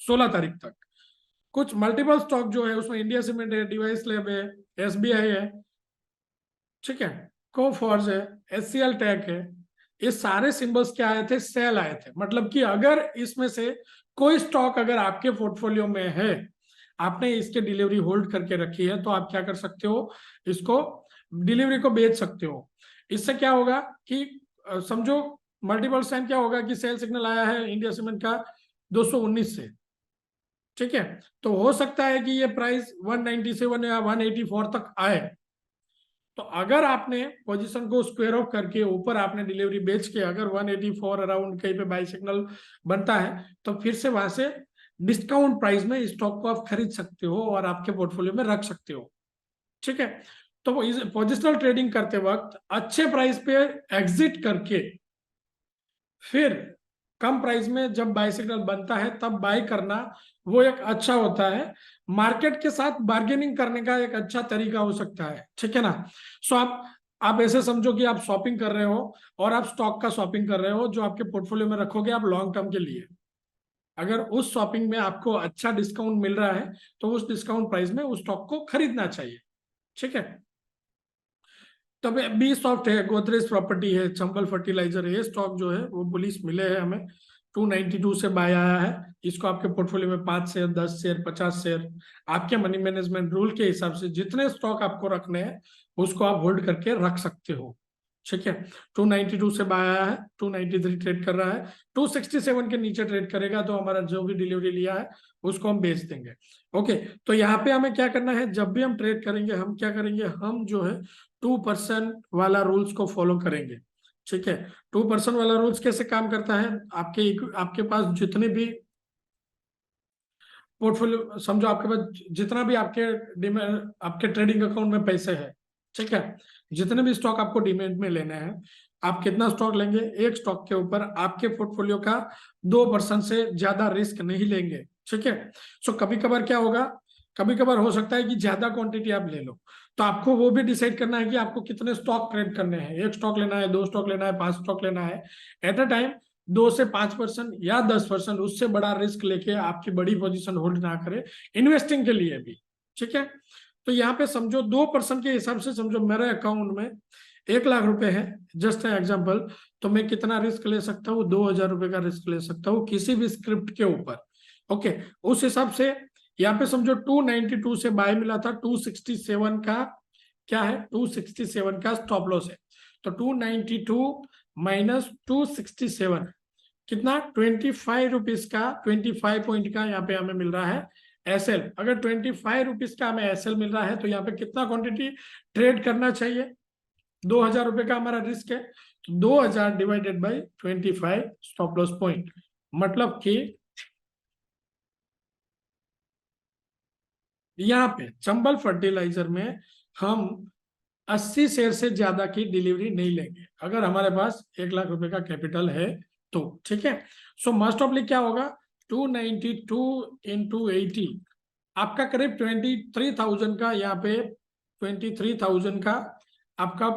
16 तारीख तक कुछ मल्टीपल स्टॉक जो है उसमें इंडिया सीमेंट है, डिवाइस लैब है, एसबीआई है, ठीक है, कोफॉर्ज है, एचसीएल टेक है, ये सारे सिंबल्स क्या आए थे, सेल आए थे। मतलब कि अगर इसमें से कोई स्टॉक अगर आपके पोर्टफोलियो में है, आपने इसके डिलीवरी होल्ड करके रखी है, तो आप क्या कर सकते हो, इसको डिलीवरी को बेच सकते हो। इससे क्या होगा कि समझो मल्टीपल टाइम क्या होगा कि सेल सिग्नल आया है इंडिया सीमेंट का 219 से, ठीक है, तो हो सकता है कि ये प्राइस 197 या 184 तक आए। तो अगर आपने पोजीशन को स्क्वायर ऑफ करके ऊपर आपने डिलीवरी बेच के अगर 184 अराउंड कहीं पे बाई सिग्नल बनता है, तो फिर से वहां से डिस्काउंट प्राइस में स्टॉक को आप खरीद सकते हो और आपके पोर्टफोलियो में रख सकते हो। ठीक है, तो पोजिशनल ट्रेडिंग करते वक्त अच्छे प्राइस पे एग्जिट करके फिर कम प्राइस में जब बाय सिग्नल बनता है तब बाय करना, वो एक अच्छा होता है, मार्केट के साथ बार्गेनिंग करने का एक अच्छा तरीका हो सकता है। ठीक है ना, सो आप ऐसे समझो कि आप शॉपिंग कर रहे हो और आप स्टॉक का शॉपिंग कर रहे हो जो आपके पोर्टफोलियो में रखोगे आप लॉन्ग टर्म के लिए। अगर उस शॉपिंग में आपको अच्छा डिस्काउंट मिल रहा है तो उस डिस्काउंट प्राइस में उस स्टॉक को खरीदना चाहिए। ठीक है, तब बी सॉफ्ट है, गोदरेज प्रॉपर्टी है, चंबल फर्टिलाइजर है, ये स्टॉक जो है वो बुलिश मिले हैं हमें, 292 से बाय आया है। इसको आपके पोर्टफोलियो में 5 शेयर 10 शेयर 50 शेयर आपके मनी मैनेजमेंट रूल के हिसाब से जितने स्टॉक आपको रखने हैं उसको आप होल्ड करके रख सकते हो। ठीक है, 292 से बाय आया है, 293 ट्रेड कर रहा है, 267 के नीचे ट्रेड करेगा तो हमारा जो भी डिलीवरी लिया है उसको हम बेच देंगे। ओके, तो यहाँ पे हमें क्या करना है, जब भी हम ट्रेड करेंगे हम क्या करेंगे, हम जो है 2% वाला रूल्स को फॉलो करेंगे। ठीक है, 2% वाला रूल्स कैसे काम करता है, आपके पास जितने भी पोर्टफोलियो, समझो आपके पास जितना भी आपके ट्रेडिंग अकाउंट में पैसे है, ठीक है, जितने भी स्टॉक आपको डीमैट में लेने हैं, आप कितना स्टॉक लेंगे, एक स्टॉक के ऊपर आपके पोर्टफोलियो का 2% से ज्यादा रिस्क नहीं लेंगे। ठीक है, सो कभी कभार क्या होगा, कभी कभार हो सकता है कि ज्यादा क्वांटिटी आप ले लो, तो आपको वो भी डिसाइड करना है कि आपको कितने स्टॉक ट्रेड करने हैं, एक स्टॉक लेना है, 2 स्टॉक लेना है, 5 स्टॉक लेना है एट अ टाइम। 2 से 5% या 10%, उससे बड़ा रिस्क लेके आपकी बड़ी पोजीशन होल्ड ना करें इन्वेस्टिंग के लिए भी। ठीक है, तो यहाँ पे समझो 2% के हिसाब से समझो मेरे अकाउंट में 1 लाख रुपए है, जस्ट एग्जाम्पल, तो मैं कितना रिस्क ले सकता हूँ, 2,000 रुपए का रिस्क ले सकता हूँ किसी भी स्क्रिप्ट के ऊपर। ओके, उस हिसाब से यहाँ पे समझो 292 से बाय मिला था, 267 का क्या है, 267 का स्टॉप लॉस है, तो 292 माइनस 267 कितना, 25 रुपीज का, 25 पॉइंट का यहाँ पे हमें मिल रहा है एसएल। अगर 25 रुपीज का हमें एसएल मिल रहा है तो यहाँ पे कितना क्वांटिटी ट्रेड करना चाहिए, 2,000 रुपए का हमारा रिस्क है, तो 2,000 divided by 25 stop loss point, मतलब कि यहाँ पे चंबल फर्टिलाइजर में हम 80 शेयर से ज्यादा की डिलीवरी नहीं लेंगे। अगर हमारे पास 1 लाख रुपए का कैपिटल है तो ठीक है। सो मोस्ट ऑफली क्या होगा, 292 इंटू 80, आपका करीब 23,000 का यहाँ पे 23,000 का आपका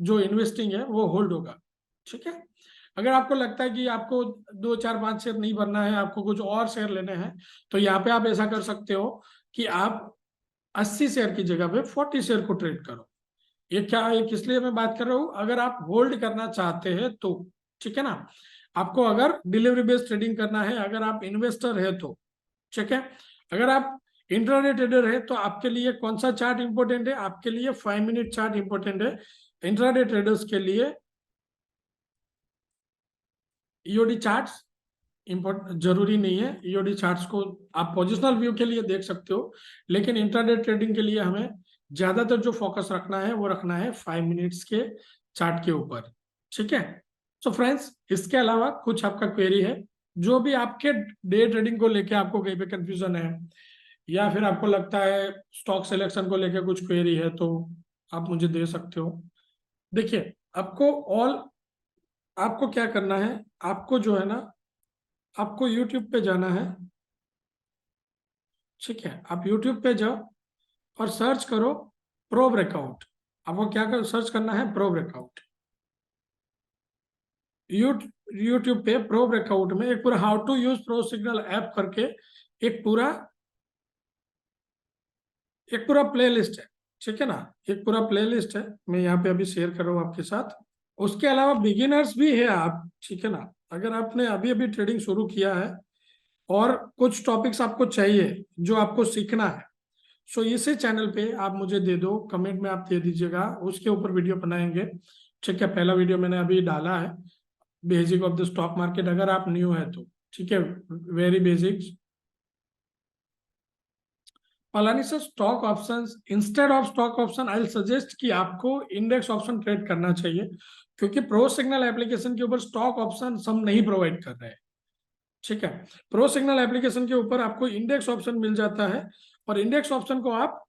जो इन्वेस्टिंग है वो होल्ड होगा। ठीक है। अगर आपको लगता है कि आपको 2 4 5 शेयर नहीं भरना है, आपको कुछ और शेयर लेने हैं, तो यहाँ पे आप ऐसा कर सकते हो कि आप 80 शेयर की जगह पे 40 शेयर को ट्रेड करो। ये क्या है, किस लिए मैं बात कर रहा हूँ, अगर आप होल्ड करना चाहते हैं तो। ठीक है ना। आपको अगर डिलीवरी बेस्ड ट्रेडिंग करना है, अगर आप इन्वेस्टर है तो ठीक है। अगर आप इंट्राडे ट्रेडर है तो आपके लिए कौन सा चार्ट इंपॉर्टेंट है, आपके लिए 5 मिनट चार्ट इंपॉर्टेंट है। इंट्राडे ट्रेडर्स के लिए ईओडी चार्ट्स जरूरी नहीं है। ईओडी चार्ट्स को आप पोजिशनल व्यू के लिए देख सकते हो, लेकिन इंट्राडे ट्रेडिंग के लिए हमें ज्यादातर जो फोकस रखना है वो रखना है 5 मिनट्स के चार्ट के ऊपर। ठीक है। सो फ्रेंड्स, इसके अलावा कुछ आपका क्वेरी है, जो भी आपके डे ट्रेडिंग को लेके आपको कहीं पे कंफ्यूजन है, या फिर आपको लगता है स्टॉक सिलेक्शन को लेके कुछ क्वेरी है, तो आप मुझे दे सकते हो। देखिए, आपको क्या करना है, आपको जो है ना, आपको YouTube पे जाना है। ठीक है, आप YouTube पे जाओ और सर्च करो प्रो ब्रेकआउट। आपको क्या सर्च करना है, प्रो ब्रेकआउट। यूट्यूब पे प्रो ब्रेकआउट में एक पूरा how to use pro signal app करके एक पूरा प्ले लिस्ट है। ठीक है ना, एक पूरा प्ले लिस्ट है, मैं यहाँ पे अभी शेयर कर रहा हूँ आपके साथ। उसके अलावा बिगिनर्स भी है आप। ठीक है ना, अगर आपने अभी अभी ट्रेडिंग शुरू किया है और कुछ टॉपिक्स आपको चाहिए जो आपको सीखना है, सो इसी चैनल पे आप मुझे दे दो, कमेंट में आप दे दीजिएगा, उसके ऊपर वीडियो बनाएंगे। ठीक है, पहला वीडियो मैंने अभी डाला है, basic of the stock market, अगर आप न्यू है तो। ठीक है, very basics. Palani sir, stock options, instead of stock option I will suggest कि आपको इंडेक्स ऑप्शन ट्रेड करना चाहिए, क्योंकि प्रो सिग्नल एप्लीकेशन के ऊपर स्टॉक ऑप्शन हम नहीं प्रोवाइड कर रहे हैं। ठीक है, प्रो सिग्नल एप्लीकेशन के ऊपर आपको इंडेक्स ऑप्शन मिल जाता है, और इंडेक्स ऑप्शन को आप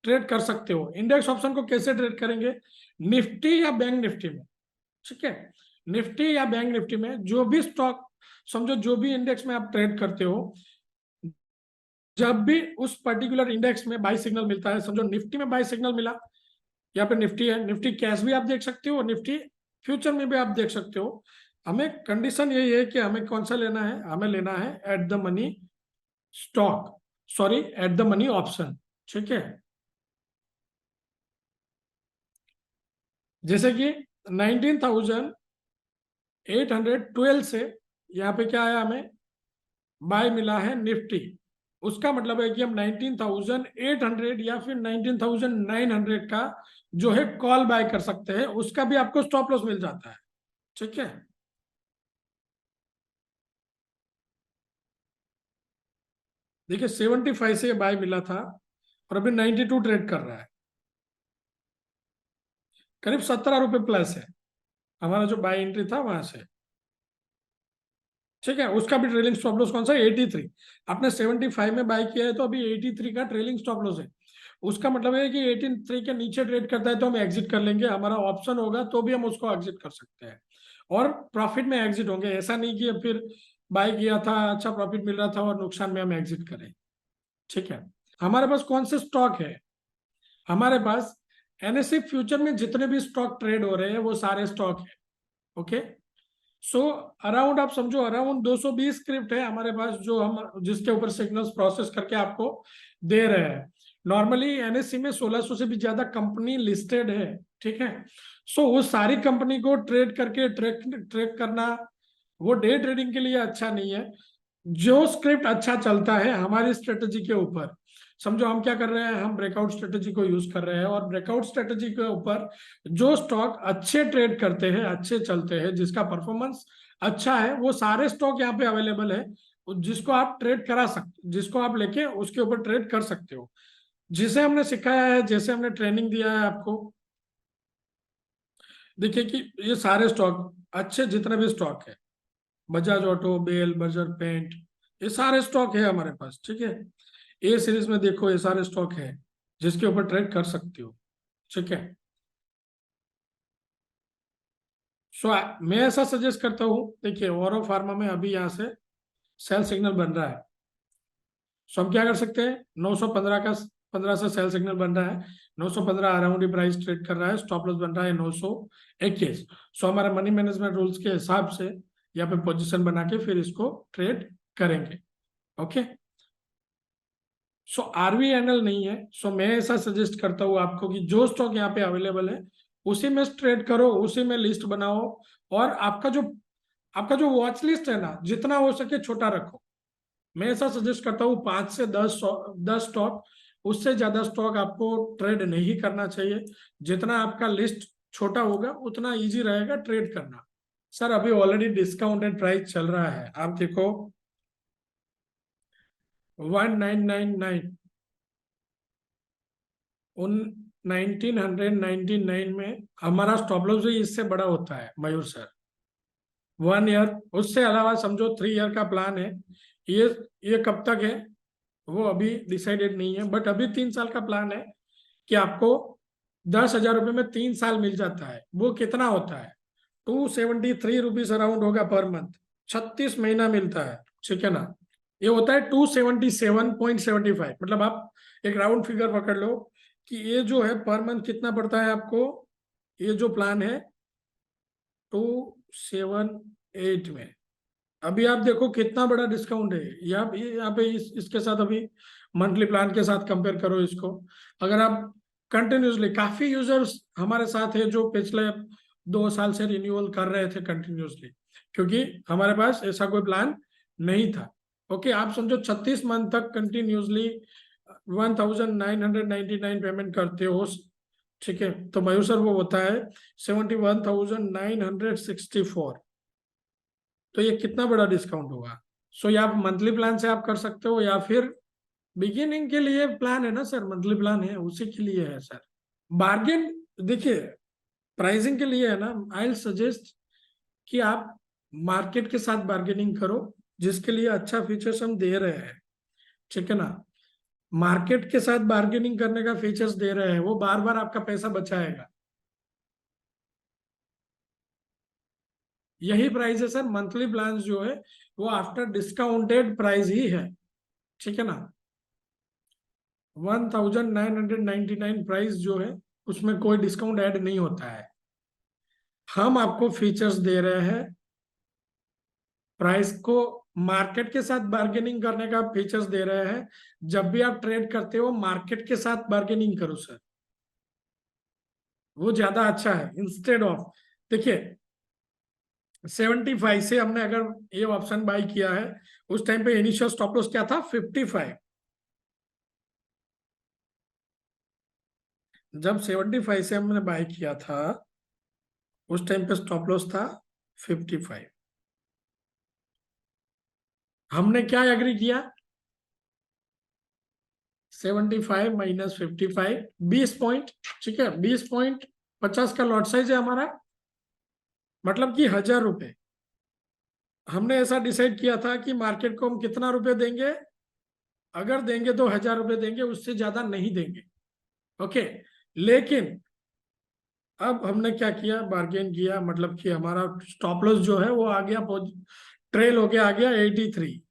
ट्रेड कर सकते हो। इंडेक्स ऑप्शन को कैसे ट्रेड करेंगे, निफ्टी या बैंक निफ्टी में। ठीक है, निफ्टी या बैंक निफ्टी में जो भी स्टॉक, समझो जो भी इंडेक्स में आप ट्रेड करते हो, जब भी उस पर्टिकुलर इंडेक्स में बाई सिग्नल मिलता है, समझो निफ्टी में बाई सिग्नल मिला, यहाँ पे निफ्टी है, निफ्टी कैश भी आप देख सकते हो, निफ्टी फ्यूचर में भी आप देख सकते हो। हमें कंडीशन यही है कि हमें कौन सा लेना है, हमें लेना है at the money stock, sorry at the money option. ठीक है, जैसे कि 19,812 से यहाँ पे क्या आया, हमें बाय मिला है निफ्टी। उसका मतलब है कि हम 19,800 या फिर 19,900 का जो है कॉल बाय कर सकते हैं, उसका भी आपको स्टॉप लॉस मिल जाता है। ठीक है, देखिए 75 से बाय मिला था और अभी 92 ट्रेड कर रहा है, करीब 17 रुपए प्लस है हमारा जो बाय एंट्री था वहां से। ठीक है, उसका भी ट्रेलिंग स्टॉप लॉस कौन सा है, 83। आपने 75 में बाय किया है तो अभी 83 का ट्रेलिंग स्टॉप लॉस है। उसका मतलब है कि 83 के नीचे ट्रेड करता है तो हम एग्जिट कर लेंगे, हमारा ऑप्शन होगा तो भी हम उसको एग्जिट कर सकते हैं, और प्रॉफिट में एग्जिट होंगे। ऐसा नहीं कि फिर बाय किया था, अच्छा प्रॉफिट मिल रहा था और नुकसान में हम एग्जिट करें। ठीक है, हमारे पास कौन से स्टॉक है, हमारे पास एनएससी फ्यूचर में जितने भी स्टॉक ट्रेड हो रहे हैं वो सारे स्टॉक है। ओके, सो अराउंड आप समझो अराउंड 220 स्क्रिप्ट है हमारे पास, जो हम जिसके ऊपर सिग्नल्स प्रोसेस करके आपको दे रहे हैं। नॉर्मली एनएससी में 1600 से भी ज्यादा कंपनी लिस्टेड है। ठीक है, सो वो सारी कंपनी को ट्रेड करके ट्रैक करना वो डे ट्रेडिंग के लिए अच्छा नहीं है। जो स्क्रिप्ट अच्छा चलता है हमारी स्ट्रेटेजी के ऊपर, समझो हम क्या कर रहे हैं, हम ब्रेकआउट स्ट्रेटेजी को यूज कर रहे हैं, और ब्रेकआउट स्ट्रेटेजी के ऊपर जो स्टॉक अच्छे ट्रेड करते हैं, अच्छे चलते हैं, जिसका परफॉर्मेंस अच्छा है, वो सारे स्टॉक यहाँ पे अवेलेबल है, जिसको आप ट्रेड करा सकते, जिसको आप लेके उसके ऊपर ट्रेड कर सकते हो, जिसे हमने सिखाया है, जैसे हमने ट्रेनिंग दिया है आपको। देखिए कि ये सारे स्टॉक अच्छे, जितने भी स्टॉक है, Bajaj auto, BEL, Berger paint, ये सारे स्टॉक है हमारे पास। ठीक है, ए सीरीज में देखो ये सारे स्टॉक है जिसके ऊपर ट्रेड कर सकते हो। ठीक है, सो मैं ऐसा सजेस्ट करता हूँ, देखिए औरो फार्मा में अभी यहाँ से सेल सिग्नल बन रहा है। सो हम क्या कर सकते हैं, 915 का 15 से सेल सिग्नल बन रहा है, 915 अराउंड ही प्राइस ट्रेड कर रहा है, स्टॉप लॉस बन रहा है 921। सो हमारे मनी मैनेजमेंट रूल्स के हिसाब से यहाँ पे पोजीशन बना के फिर इसको ट्रेड करेंगे। ओके, सो RVNL नहीं है। सो मैं ऐसा सजेस्ट करता हूँ आपको कि जो स्टॉक यहाँ पे अवेलेबल है उसी में ट्रेड करो, उसी में लिस्ट बनाओ, और आपका जो वॉच लिस्ट है ना, जितना हो सके छोटा रखो। मैं ऐसा सजेस्ट करता हूँ 5 से 10 स्टॉक, उससे ज्यादा स्टॉक आपको ट्रेड नहीं करना चाहिए। जितना आपका लिस्ट छोटा होगा उतना इजी रहेगा ट्रेड करना। सर अभी ऑलरेडी डिस्काउंटेड प्राइस चल रहा है, आप देखो 1999, उन 1999 में हमारा स्टॉप लॉस भी इससे बड़ा होता है मयूर सर। 1 ईयर, उससे अलावा समझो 3 ईयर का प्लान है। ये ये कब तक है वो अभी डिसाइडेड नहीं है, बट अभी 3 साल का प्लान है कि आपको 10,000 रुपये में 3 साल मिल जाता है। वो कितना होता है, 273 रुपीज अराउंड होगा पर मंथ, 36 महीना मिलता है, ठीक है ना। ये होता है 277.75, मतलब आप एक राउंड फिगर पकड़ लो कि ये जो है पर मंथ कितना पड़ता है आपको। ये जो प्लान है 278 में, अभी आप देखो कितना बड़ा डिस्काउंट है। यहाँ पे इसके साथ अभी मंथली प्लान के साथ कंपेयर करो इसको। अगर आप कंटिन्यूसली, काफी यूजर्स हमारे साथ है जो पिछले 2 साल से रिन्यूअल कर रहे थे कंटिन्यूसली, क्योंकि हमारे पास ऐसा कोई प्लान नहीं था। ओके, आप समझो 36 मंथ तक कंटिन्यूसली 1999 पेमेंट करते हो, ठीक है। तो मयूर सर वो होता है 71,964। तो ये कितना बड़ा डिस्काउंट होगा। सो या आप मंथली प्लान से आप कर सकते हो, या फिर बिगिनिंग के लिए प्लान है ना सर, मंथली प्लान है उसी के लिए है सर। बार्गेन देखिए, प्राइसिंग के लिए है ना, आई सजेस्ट कि आप मार्केट के साथ बार्गेनिंग करो, जिसके लिए अच्छा फीचर्स हम दे रहे हैं, ठीक है ना। मार्केट के साथ बार्गेनिंग करने का फीचर्स दे रहे हैं, वो बार बार आपका पैसा बचाएगा। यही प्राइस है सर, मंथली प्लान जो है वो आफ्टर डिस्काउंटेड प्राइस ही है, ठीक है ना। 1999 प्राइस जो है उसमें कोई डिस्काउंट ऐड नहीं होता है। हम आपको फीचर्स दे रहे हैं, प्राइस को मार्केट के साथ बार्गेनिंग करने का फीचर्स दे रहे हैं। जब भी आप ट्रेड करते हो मार्केट के साथ बार्गेनिंग करो सर, वो ज्यादा अच्छा है इंस्टेड ऑफ। देखिए 75 से हमने अगर ये ऑप्शन बाई किया है, उस टाइम पे इनिशियल स्टॉप लॉस क्या था, 55। जब 75 से हमने बाई किया था उस टाइम पे स्टॉप लॉस था 55। हमने क्या एग्री किया, 75 माइनस 55, 20 पॉइंट, ठीक है। 20 पॉइंट 50 का लॉट साइज है हमारा, मतलब कि 1,000 रुपए। हमने ऐसा डिसाइड किया था कि मार्केट को हम कितना रुपए देंगे, अगर देंगे तो 1,000 रुपए देंगे, उससे ज्यादा नहीं देंगे। ओके, लेकिन अब हमने क्या किया, बार्गेन किया, मतलब कि हमारा स्टॉप लॉस जो है वो आ गया, ट्रेल हो गया, आ गया 83।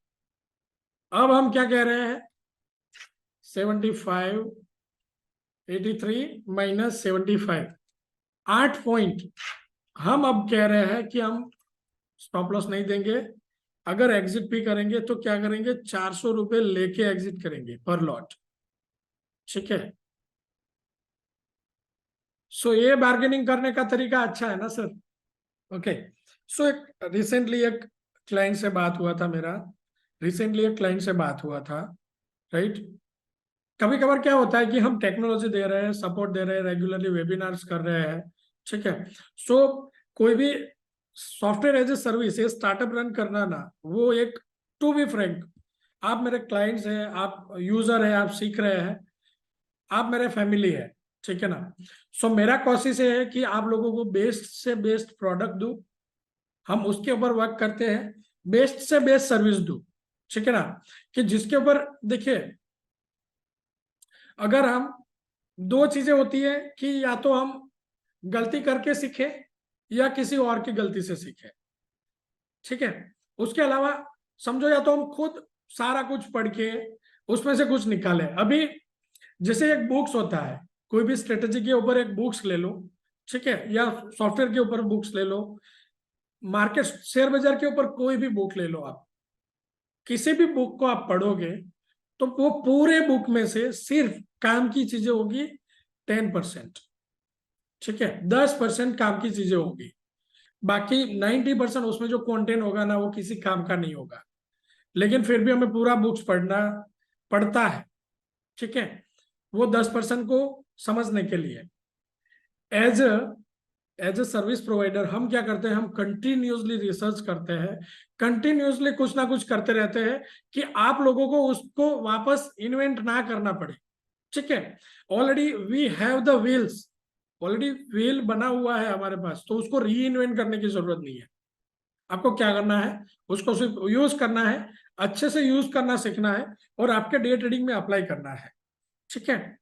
अब हम क्या कह रहे हैं, 75, 83 माइनस 75, 8 पॉइंट। हम अब कह रहे हैं कि हम स्टॉप लॉस नहीं देंगे, अगर एग्जिट भी करेंगे तो क्या करेंगे, 400 रुपए लेके एग्जिट करेंगे पर लॉट, ठीक है। सो ये बार्गेनिंग करने का तरीका अच्छा है ना सर। ओके, सो एक रिसेंटली एक क्लाइंट से बात हुआ था मेरा, रिसेंटली एक क्लाइंट से बात हुआ था, राइट। कभी कभार क्या होता है कि हम टेक्नोलॉजी दे रहे हैं, सपोर्ट दे रहे हैं, रेगुलरली वेबिनार्स कर रहे हैं, ठीक है। सो कोई भी सॉफ्टवेयर एज ए सर्विस, ये स्टार्टअप रन करना ना, वो एक, टू बी फ्रैंक, आप मेरे क्लाइंट्स हैं, आप यूजर हैं, आप सीख रहे हैं, आप मेरे फैमिली है, ठीक है ना। सो मेरा कोशिश ये है कि आप लोगों को बेस्ट से बेस्ट प्रोडक्ट दूं, हम उसके ऊपर वर्क करते हैं, बेस्ट से बेस्ट सर्विस दूं, ठीक है ना। कि जिसके ऊपर देखिए, अगर हम, दो चीजें होती है कि या तो हम गलती करके सीखे, या किसी और की गलती से सीखे, ठीक है। उसके अलावा समझो या तो हम खुद सारा कुछ पढ़ के उसमें से कुछ निकाले। अभी जैसे एक बुक्स होता है, कोई भी स्ट्रेटेजी के ऊपर एक बुक्स ले लो, ठीक है, या सॉफ्टवेयर के ऊपर बुक्स ले लो, मार्केट शेयर बाजार के ऊपर कोई भी बुक ले लो, आप किसी भी बुक को आप पढ़ोगे तो वो पूरे बुक में से सिर्फ काम की चीजें होगी 10%, ठीक है, 10% काम की चीजें होगी, बाकी 90% उसमें जो कंटेंट होगा ना वो किसी काम का नहीं होगा। लेकिन फिर भी हमें पूरा बुक्स पढ़ना पड़ता है, ठीक है, वो 10% को समझने के लिए। As as a service provider हम क्या करते हैं, हम कंटिन्यूसली रिसर्च करते हैं, कंटिन्यूसली कुछ ना कुछ करते रहते हैं कि आप लोगों को उसको वापस इन्वेंट ना करना पड़े, ठीक है। Already we have the wheels, already wheel बना हुआ है हमारे पास, तो उसको री इन्वेंट करने की जरूरत नहीं है। आपको क्या करना है, उसको सिर्फ यूज करना है, अच्छे से यूज करना सीखना है और आपके डे ट्रेडिंग में अप्लाई करना है, ठीक है।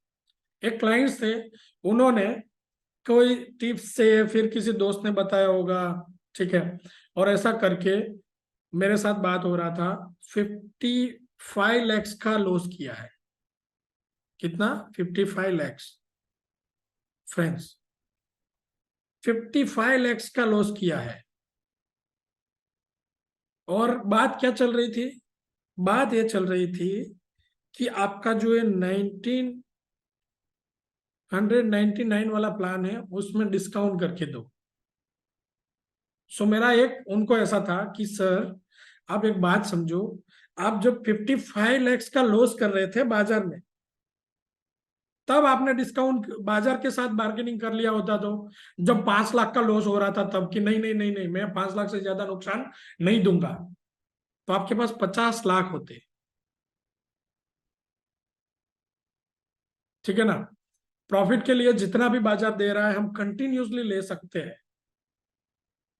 एक क्लाइंट्स थे, उन्होंने कोई टिप्स से फिर किसी दोस्त ने बताया होगा, ठीक है, और ऐसा करके मेरे साथ बात हो रहा था, 55 lakhs का लॉस किया है। कितना? 55 lakhs फ्रेंड्स, 55 lakhs का लॉस किया है। और बात क्या चल रही थी? बात ये चल रही थी कि आपका जो है 1999 वाला प्लान है उसमें डिस्काउंट करके दो। सो मेरा एक उनको ऐसा था कि सर आप एक बात समझो, आप जब 55 lakhs का लॉस कर रहे थे बाजार में, तब आपने डिस्काउंट बाजार के साथ बार्गेनिंग कर लिया होता, तो जब 5 लाख का लॉस हो रहा था तब कि नहीं नहीं नहीं नहीं मैं 5 लाख से ज्यादा नुकसान नहीं दूंगा, तो आपके पास 50 लाख होते, ठीक है ना। प्रॉफिट के लिए जितना भी बाजार दे रहा है हम कंटिन्यूसली ले सकते हैं।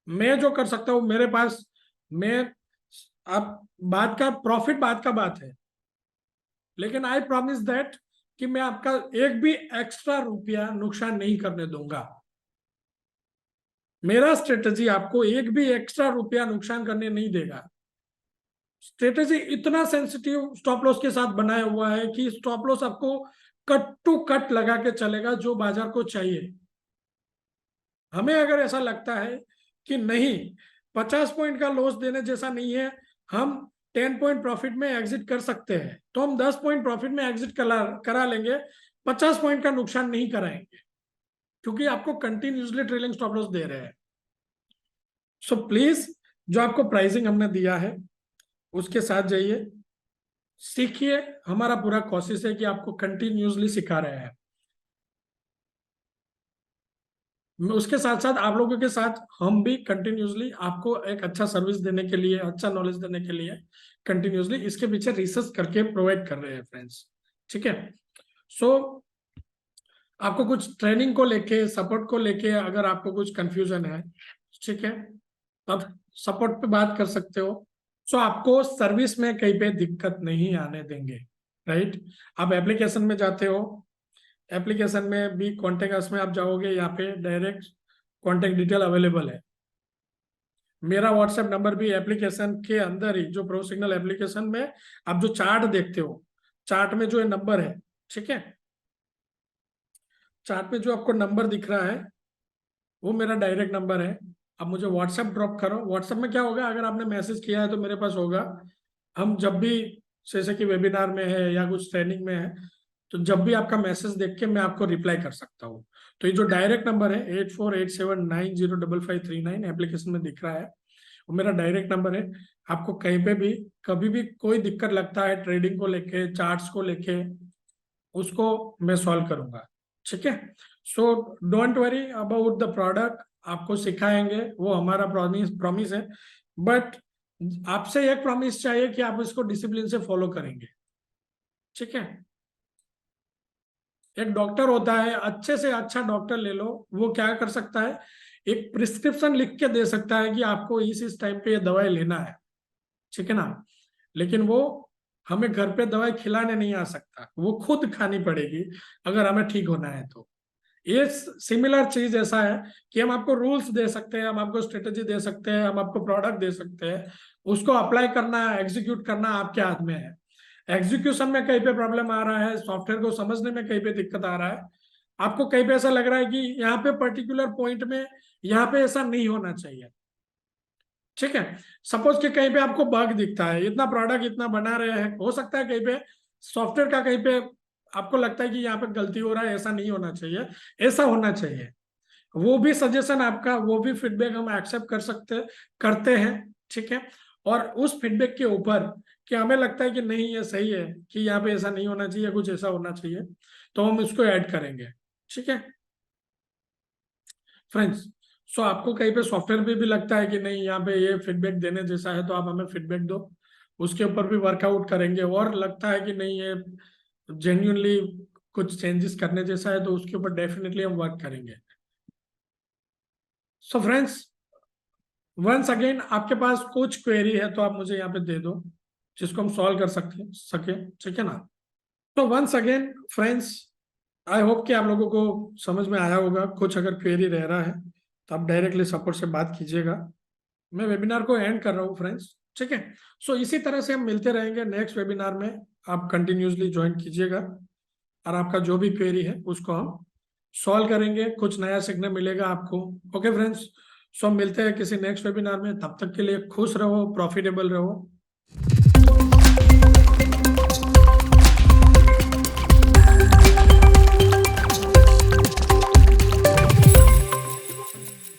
मैं जो कर सकता हूं मेरे पास, मैं आप बात का प्रॉफिट बात का बात है, लेकिन आई प्रॉमिस दैट कि मैं आपका एक भी एक्स्ट्रा रुपया नुकसान नहीं करने दूंगा। मेरा स्ट्रेटेजी आपको एक भी एक्स्ट्रा रुपया नुकसान करने नहीं देगा। स्ट्रेटेजी इतना सेंसिटिव स्टॉप लॉस के साथ बनाया हुआ है कि स्टॉप लॉस आपको कट टू कट लगा के चलेगा जो बाजार को चाहिए। हमें अगर ऐसा लगता है कि नहीं 50 पॉइंट का लॉस देने जैसा नहीं है, हम 10 पॉइंट प्रॉफिट में एग्जिट कर सकते हैं, तो हम 10 पॉइंट प्रॉफिट में एग्जिट करा लेंगे, 50 पॉइंट का नुकसान नहीं कराएंगे, क्योंकि आपको कंटिन्यूसली ट्रेलिंग स्टॉप लॉस दे रहे हैं। सो प्लीज जो आपको प्राइसिंग हमने दिया है उसके साथ जाइए, सीखिए। हमारा पूरा कोशिश है कि आपको कंटिन्यूसली सिखा रहे हैं। उसके साथ साथ आप लोगों के साथ हम भी कंटिन्यूसली आपको एक अच्छा सर्विस देने के लिए, अच्छा नॉलेज देने के लिए कंटिन्यूसली इसके पीछे रिसर्च करके प्रोवाइड कर रहे हैं फ्रेंड्स, ठीक है। सो आपको कुछ ट्रेनिंग को लेके, सपोर्ट को लेके अगर आपको कुछ कंफ्यूजन है, ठीक है, आप सपोर्ट पे बात कर सकते हो। सो आपको सर्विस में कहीं पे दिक्कत नहीं आने देंगे, राइट। आप एप्लीकेशन में जाते हो, एप्लीकेशन में भी कॉन्टेक्ट अस में आप जाओगे, यहाँ पे डायरेक्ट कॉन्टेक्ट डिटेल अवेलेबल है। मेरा व्हाट्सएप नंबर भी एप्लीकेशन के अंदर ही, जो प्रो सिग्नल एप्लीकेशन में आप जो चार्ट देखते हो, चार्ट में जो नंबर है, ठीक है, चार्ट में जो आपको नंबर दिख रहा है वो मेरा डायरेक्ट नंबर है। आप मुझे व्हाट्सएप ड्रॉप करो। व्हाट्सएप में क्या होगा, अगर आपने मैसेज किया है तो मेरे पास होगा, हम जब भी जैसे कि वेबिनार में है या कुछ ट्रेनिंग में है, तो जब भी आपका मैसेज देख के मैं आपको रिप्लाई कर सकता हूँ। तो ये जो डायरेक्ट नंबर है 8487905539 एप्लीकेशन में दिख रहा है, वो मेरा डायरेक्ट नंबर है। आपको कहीं पे भी कभी भी कोई दिक्कत लगता है ट्रेडिंग को लेके, चार्ट्स को लेके, उसको मैं सॉल्व करूंगा, ठीक है। So don't worry about the product, आपको सिखाएंगे, वो हमारा प्रॉमिस है। बट आपसे एक प्रॉमिस चाहिए कि आप इसको डिसिप्लिन से फॉलो करेंगे, ठीक है। एक डॉक्टर होता है, अच्छे से अच्छा डॉक्टर ले लो, वो क्या कर सकता है, एक प्रिस्क्रिप्शन लिख के दे सकता है कि आपको इस टाइम पे ये दवाई लेना है, ठीक है ना। लेकिन वो हमें घर पे दवाई खिलाने नहीं आ सकता, वो खुद खानी पड़ेगी अगर हमें ठीक होना है तो। ये सिमिलर चीज ऐसा है कि हम आपको रूल्स दे सकते हैं, हम आपको स्ट्रेटेजी दे सकते हैं, हम आपको प्रोडक्ट दे सकते हैं, उसको अप्लाई करना, एग्जीक्यूट करना आपके हाथ में है। एग्जीक्यूशन में कहीं पे प्रॉब्लम आ रहा है, सॉफ्टवेयर को समझने में कहीं पे दिक्कत आ रहा है, आपको कहीं पे ऐसा लग रहा है कि यहाँ पे पर्टिकुलर पॉइंट में यहाँ पे ऐसा नहीं होना चाहिए, ठीक है। सपोज कि कहीं पे आपको बग दिखता है, इतना प्रोडक्ट इतना बना रहे हैं, हो सकता है कहीं पे सॉफ्टवेयर का कहीं पे आपको लगता है कि यहाँ पे गलती हो रहा है, ऐसा नहीं होना चाहिए, ऐसा होना चाहिए। वो भी सजेशन आपका, वो भी फीडबैक हम एक्सेप्ट कर सकते करते हैं, ठीक है। और उस फीडबैक के ऊपर कि हमें लगता है कि नहीं ये सही है, कि यहाँ पे ऐसा नहीं होना चाहिए, कुछ ऐसा होना चाहिए, तो हम इसको ऐड करेंगे, ठीक है फ्रेंड्स। सो आपको कहीं पे सॉफ्टवेयर पे भी लगता है कि नहीं यहाँ पे ये फीडबैक देने जैसा है, तो आप हमें फीडबैक दो, उसके ऊपर भी वर्कआउट करेंगे। और लगता है कि नहीं ये जेन्युइनली कुछ चेंजेस करने जैसा है, तो उसके ऊपर डेफिनेटली हम वर्क करेंगे। सो फ्रेंड्स, वंस अगेन आपके पास कुछ क्वेरी है तो आप मुझे यहाँ पे दे दो, जिसको हम सॉल्व कर सके, ठीक है ना। तो once again friends, I hope कि आप लोगों को समझ में आया होगा। कुछ अगर क्वेरी रह रहा है तो आप डायरेक्टली सपोर्ट से बात कीजिएगा। मैं वेबिनार को एंड कर रहा हूँ फ्रेंड्स, ठीक है। सो इसी तरह से हम मिलते रहेंगे नेक्स्ट वेबिनार में, आप कंटिन्यूसली ज्वाइन कीजिएगा, और आपका जो भी क्वेरी है उसको हम सॉल्व करेंगे, कुछ नया सीखने मिलेगा आपको। ओके फ्रेंड्स, सो हम मिलते हैं किसी नेक्स्ट वेबिनार में, तब तक के लिए खुश रहो, प्रॉफिटेबल रहो।